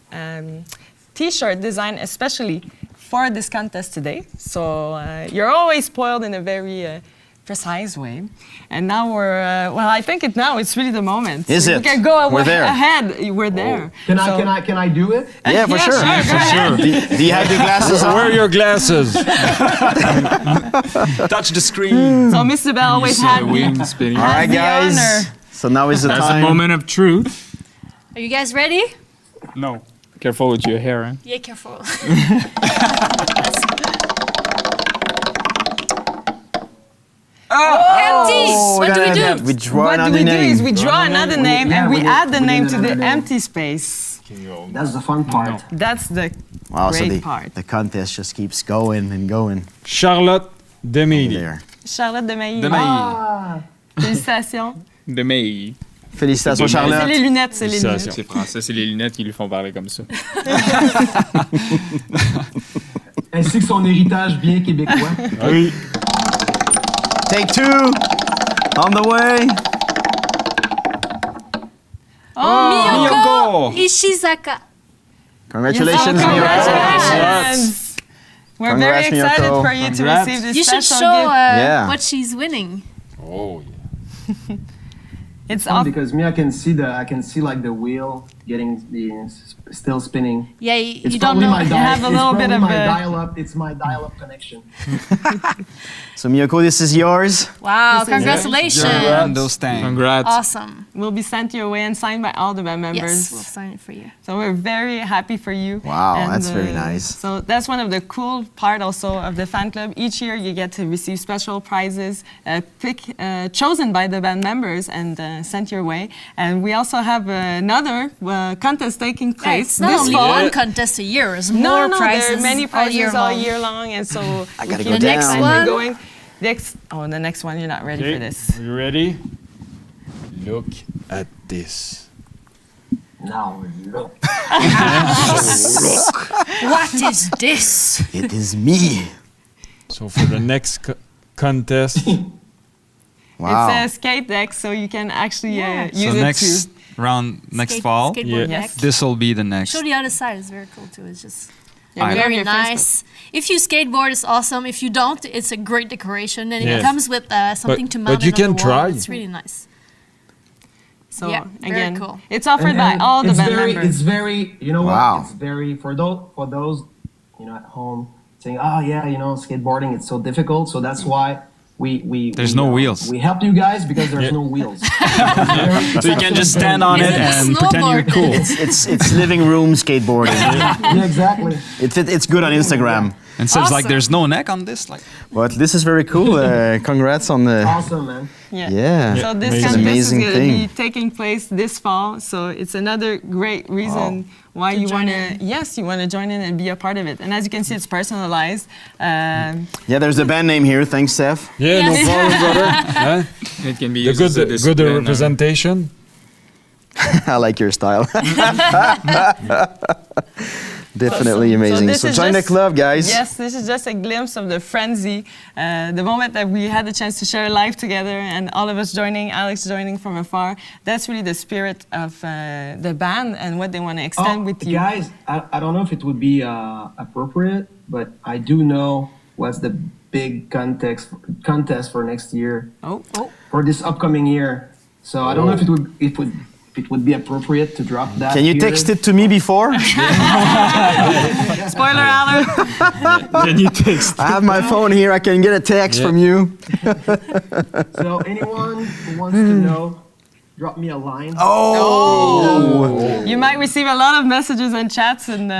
T-shirt designed especially for this contest today. So you're always spoiled in a very precise way. And now we're, well, I think now it's really the moment. Is We it? can go We're there. ahead. We're there. Can So- I do it? Yeah, for Yeah, sure. sure, go ahead. Do you have your glasses on? Where are your glasses? Touch the screen. So Mr. Bell always Saw had the wing spinning. All right, the guys. honor. So now is the That's time. a moment of truth. Are you guys ready? No. Careful with your hair, huh? Yeah, careful. What do we do? We draw What another we do name. is we draw another name and we add the we name need to the another name. empty space. That's the fun part. That's the Wow, so great part. the contest just keeps going and going. Charlotte Demidi. There. Charlotte de Mailly. De Mailly. Ah, Félicitations. De Mailly. Félicitations, De C'est les Charlotte. lunettes, c'est les Félicitations. lunettes. C'est français, c'est les lunettes qui lui font parler comme ça. ainsi que son héritage bien québécois. Oui. Take two. On the way. Miyoko Ishizaka. Congratulations, Oh, Miyoko. congratulations. We're very Congrats, excited Miyoko. for you to Congrats. receive this You should special show gift. Yeah. what she's winning. Oh, yeah. It's Fun off. because me, I can see like the wheel still spinning. Yeah, It's you don't probably know. my You have a little bit of my a- dial-up. It's my dial-up connection. So Miyoko, this is yours. Wow, This is congratulations. Mandostang. Congrats. Awesome. Will be sent your way and signed by all the band members. Yes, we'll sign it for you. So we're very happy for you. Wow, And, that's very nice. So that's one of the cool part also of the fan club. Each year you get to receive special prizes chosen by the band members and sent your way. And we also have another contest taking Yeah, place it's not this only fall. one contest a year, there's No, more no, prizes there are many prizes all all year year long. long, and so I gotta we go keep The next down. one? going. The next one, you're not ready for this. You ready? Look at this. Now look. What is this? It is me. So for the next contest, Wow. It's a skate deck, so you can actually Yeah. use So it next round, next Skate- fall, Skateboard Yeah. deck. this will be the next. Show the other side, it's very cool too. It's just Yeah, we have very your Facebook. nice. If you skateboard, it's awesome. If you don't, it's a great decoration. And Yes. it comes with something to but mount you it on can the wall. try. It's really nice. So Yeah, very again, cool. it's offered And- by and all the it's band very, members. It's very, you know Wow. what? It's very for those at home saying, oh yeah, skateboarding it's so difficult. So that's why There's no wheels. We help you guys because there's no wheels. So you can just stand on Is it it a and pretend you're snowboard cool. then? It's living room skateboarding. Yeah, exactly. It's good on Instagram. And so it's like Awesome. there's no neck on this. Like But this is very cool. Congrats on the. Awesome, man. Yeah. So this Amazing. contest is Amazing going to thing. be taking place this fall. So it's another great reason why you join want in. to, you want to join in and be a part of it. And as you can see, it's personalized. Yeah, there's the band name here. Thanks, Steph. yeah, no Yes. problem, brother. Huh? It can be The used as a good discipline, representation. I like your style. Definitely Awesome. So amazing. this So is join the just- club, guys. Yes, this is just a glimpse of the frenzy, the moment that we had the chance to share life together and all of us joining, Alex joining from afar. That's really the spirit of the band and what they want to extend with you. Guys, I don't know if it would be appropriate, but I do know what's the big contest for next year, Oh, for this upcoming year. So I don't know if it would be appropriate to drop that. Can you here. text it to me before? spoiler alert! Can you text? I have my phone here. I can get a text from you. So anyone who wants to know, drop me a line. Oh. You might receive a lot of messages and chats. And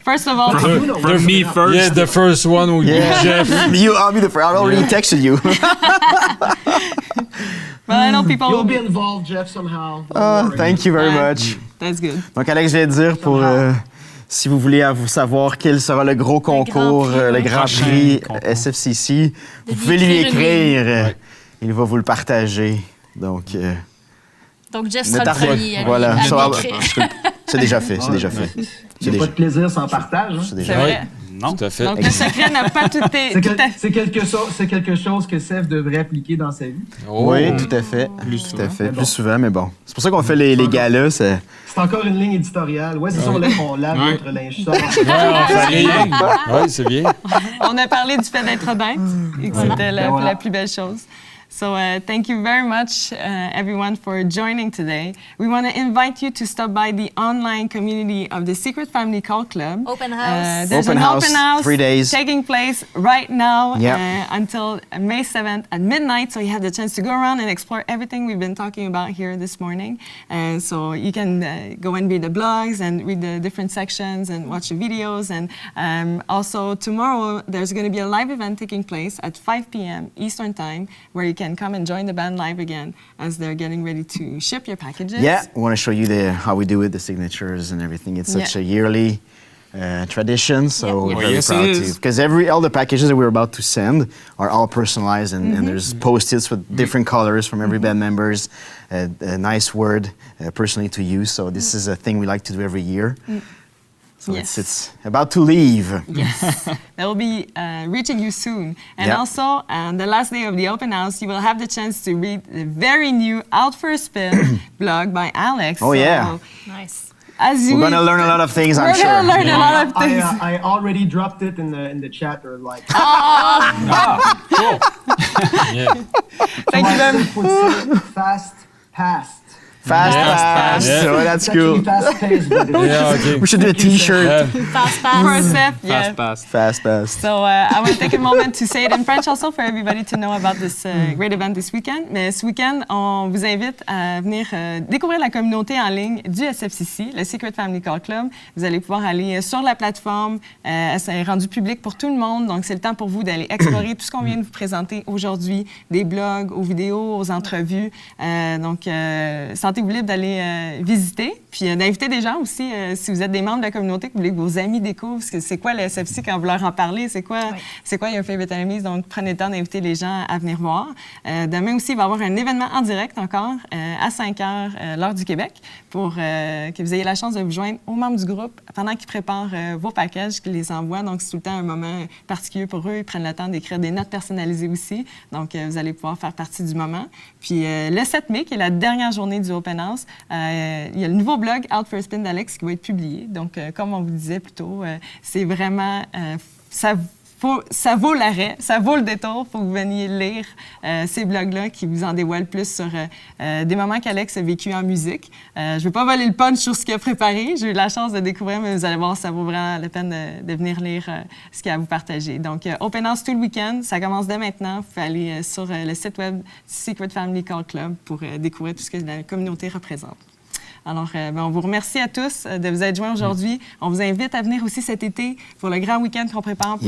first of all, For me first. Yeah, the first one will be Jeff. I'll be the first. I already texted you. well, I know people You'll will be be. involved, Jeff, somehow. Don't worry. Thank you very much. That's good. Donc, Alex, je vais dire pour si vous voulez savoir quel sera le gros concours, le Grand Prochain Prix concours. SFCC, vous pouvez lui lui écrire écrire. Il va vous le partager. Donc, Donc Jeff ne sera le tardez- premier à voilà. lui Ça, écrire. c'est déjà fait. C'est déjà fait. Il C'est n'y a déjà, pas de plaisir sans partage. hein. c'est C'est déjà vrai. non. Tout à fait. Donc le secret n'a pas tout été. C'est tout à- c'est quelque chose que Seth devrait appliquer dans sa vie. Oh. Oui, tout à fait. Tout à fait. Plus souvent, mais bon. C'est pour ça qu'on fait les galas. C'est... C'est encore une ligne éditoriale. Ouais, c'est ça, on lave Ouais. notre linge sale. Ouais, en famille. Oui, c'est bien. On a parlé du fait d'être honnête et que c'était Ben voilà. la plus belle chose. So thank you very much, everyone, for joining today. We want to invite you to stop by the online community of the Secret Family Cult Club. Open house. There's Open an house, open house 3 days. taking place right now Yeah. until May 7th at midnight. So you have the chance to go around and explore everything we've been talking about here this morning. So you can go and read the blogs and read the different sections and watch the videos. And also tomorrow, there's going to be a live event taking place at 5 p.m. Eastern Time, where you can come and join the band live again as they're getting ready to ship your packages. Yeah, we want to show you how we do it, the signatures and everything. It's such a yearly tradition, so we're very proud to. Because all the packages that we're about to send are all personalized, and there's post-its with different colors from every band members, a nice word personally to use. So this is a thing we like to do every year. So it's about to leave. Yes, that will be reaching you soon. And also, on the last day of the open house, you will have the chance to read the very new Out for a Spin blog by Alex. Oh, yeah. Nice. We're going to learn a lot of things, I'm sure. We're going to learn a lot of things. I already dropped it in the chat, or like. Cool. Yeah. Thank you very much. Would say fast past. Fast. Yeah. So that's It's cool. actually fast paced, but Yeah, okay. We should do a t-shirt. Fast For pass. a sip, yeah. Fast. So I want to take a moment to say it in French also for everybody to know about this great event this weekend. Mais ce week-end, on vous invite à venir découvrir la communauté en ligne du SFCC, le Secret Family Cult Club. Vous allez pouvoir aller sur la plateforme. C'est rendu public pour tout le monde, donc c'est le temps pour vous d'aller explorer tout ce qu'on vient de vous présenter aujourd'hui, des blogs, aux vidéos, aux entrevues. Donc, sentez-vous libre d'aller visiter, puis d'inviter des gens aussi, si vous êtes des membres de la communauté, que vous voulez que vos amis découvrent c'est quoi le SFC quand vous leur en parlez, c'est quoi Your Favorite Enemies, donc prenez le temps d'inviter les gens à venir voir. Demain aussi, il va y avoir un événement en direct encore à 5 heures, l'heure du Québec, pour que vous ayez la chance de vous joindre aux membres du groupe pendant qu'ils préparent vos packages, qu'ils les envoient. Donc, c'est tout le temps un moment particulier pour eux. Ils prennent le temps d'écrire des notes personnalisées aussi. Donc, vous allez pouvoir faire partie du moment. Puis, le 7 mai, qui est la dernière journée du Open House, il y a le nouveau blog Out for a Spin d'Alex qui va être publié. Donc, comme on vous disait plus tôt, c'est vraiment... ça vaut l'arrêt, ça vaut le détour pour que vous veniez lire ces blogs-là qui vous en dévoilent plus sur des moments qu'Alex a vécu en musique. Je ne vais pas voler le punch sur ce qu'il a préparé. J'ai eu la chance de découvrir, mais vous allez voir, ça vaut vraiment la peine de venir lire ce qu'il y a à vous partager. Donc, Open House tout le week-end. Ça commence dès maintenant. Vous pouvez aller sur le site web du Secret Family Cult Club pour découvrir tout ce que la communauté représente. Alors, on vous remercie à tous de vous être joints aujourd'hui. On vous invite à venir aussi cet été pour le grand week-end qu'on prépare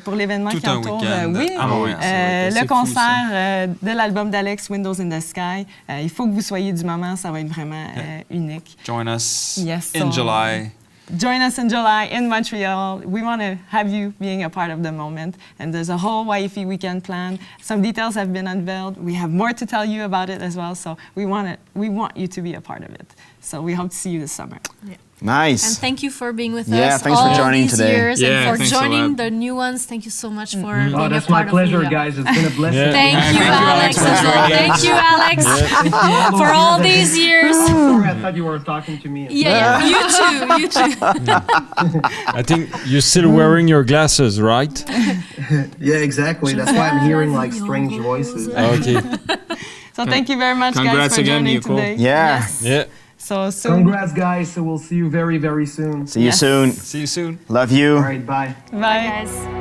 pour l'événement qui entoure. Le concert de l'album d'Alex, Windows in the Sky. Il faut que vous soyez du moment. Ça va être vraiment unique. Join us in July. Join us in July in Montreal. We want to have you being a part of the moment. And there's a whole YFE weekend plan. Some details have been unveiled. We have more to tell you about it as well. So we want you to be a part of it. So we hope to see you this summer. Yeah. Nice. And thank you for being with Yeah, us thanks all for joining these today. years and for thanks a joining lot. the new ones. Thank you so much for being Oh, that's a part my pleasure, of guys. It's been a blessing. Thank you, Alex, as well. Thank you, Alex, for all these years. Sorry, I thought you were talking to me. Yeah, you too. I think you're still wearing your glasses, right? Yeah, exactly. That's why I'm hearing like strange voices. Okay. So thank you very much, Congrats guys, for again, joining Nicole. today. Yeah. Yes. Yeah. So soon. Congrats, guys. So we'll see you very, very soon. See you soon. See you soon. Love you. All right, bye. Bye. Bye, guys.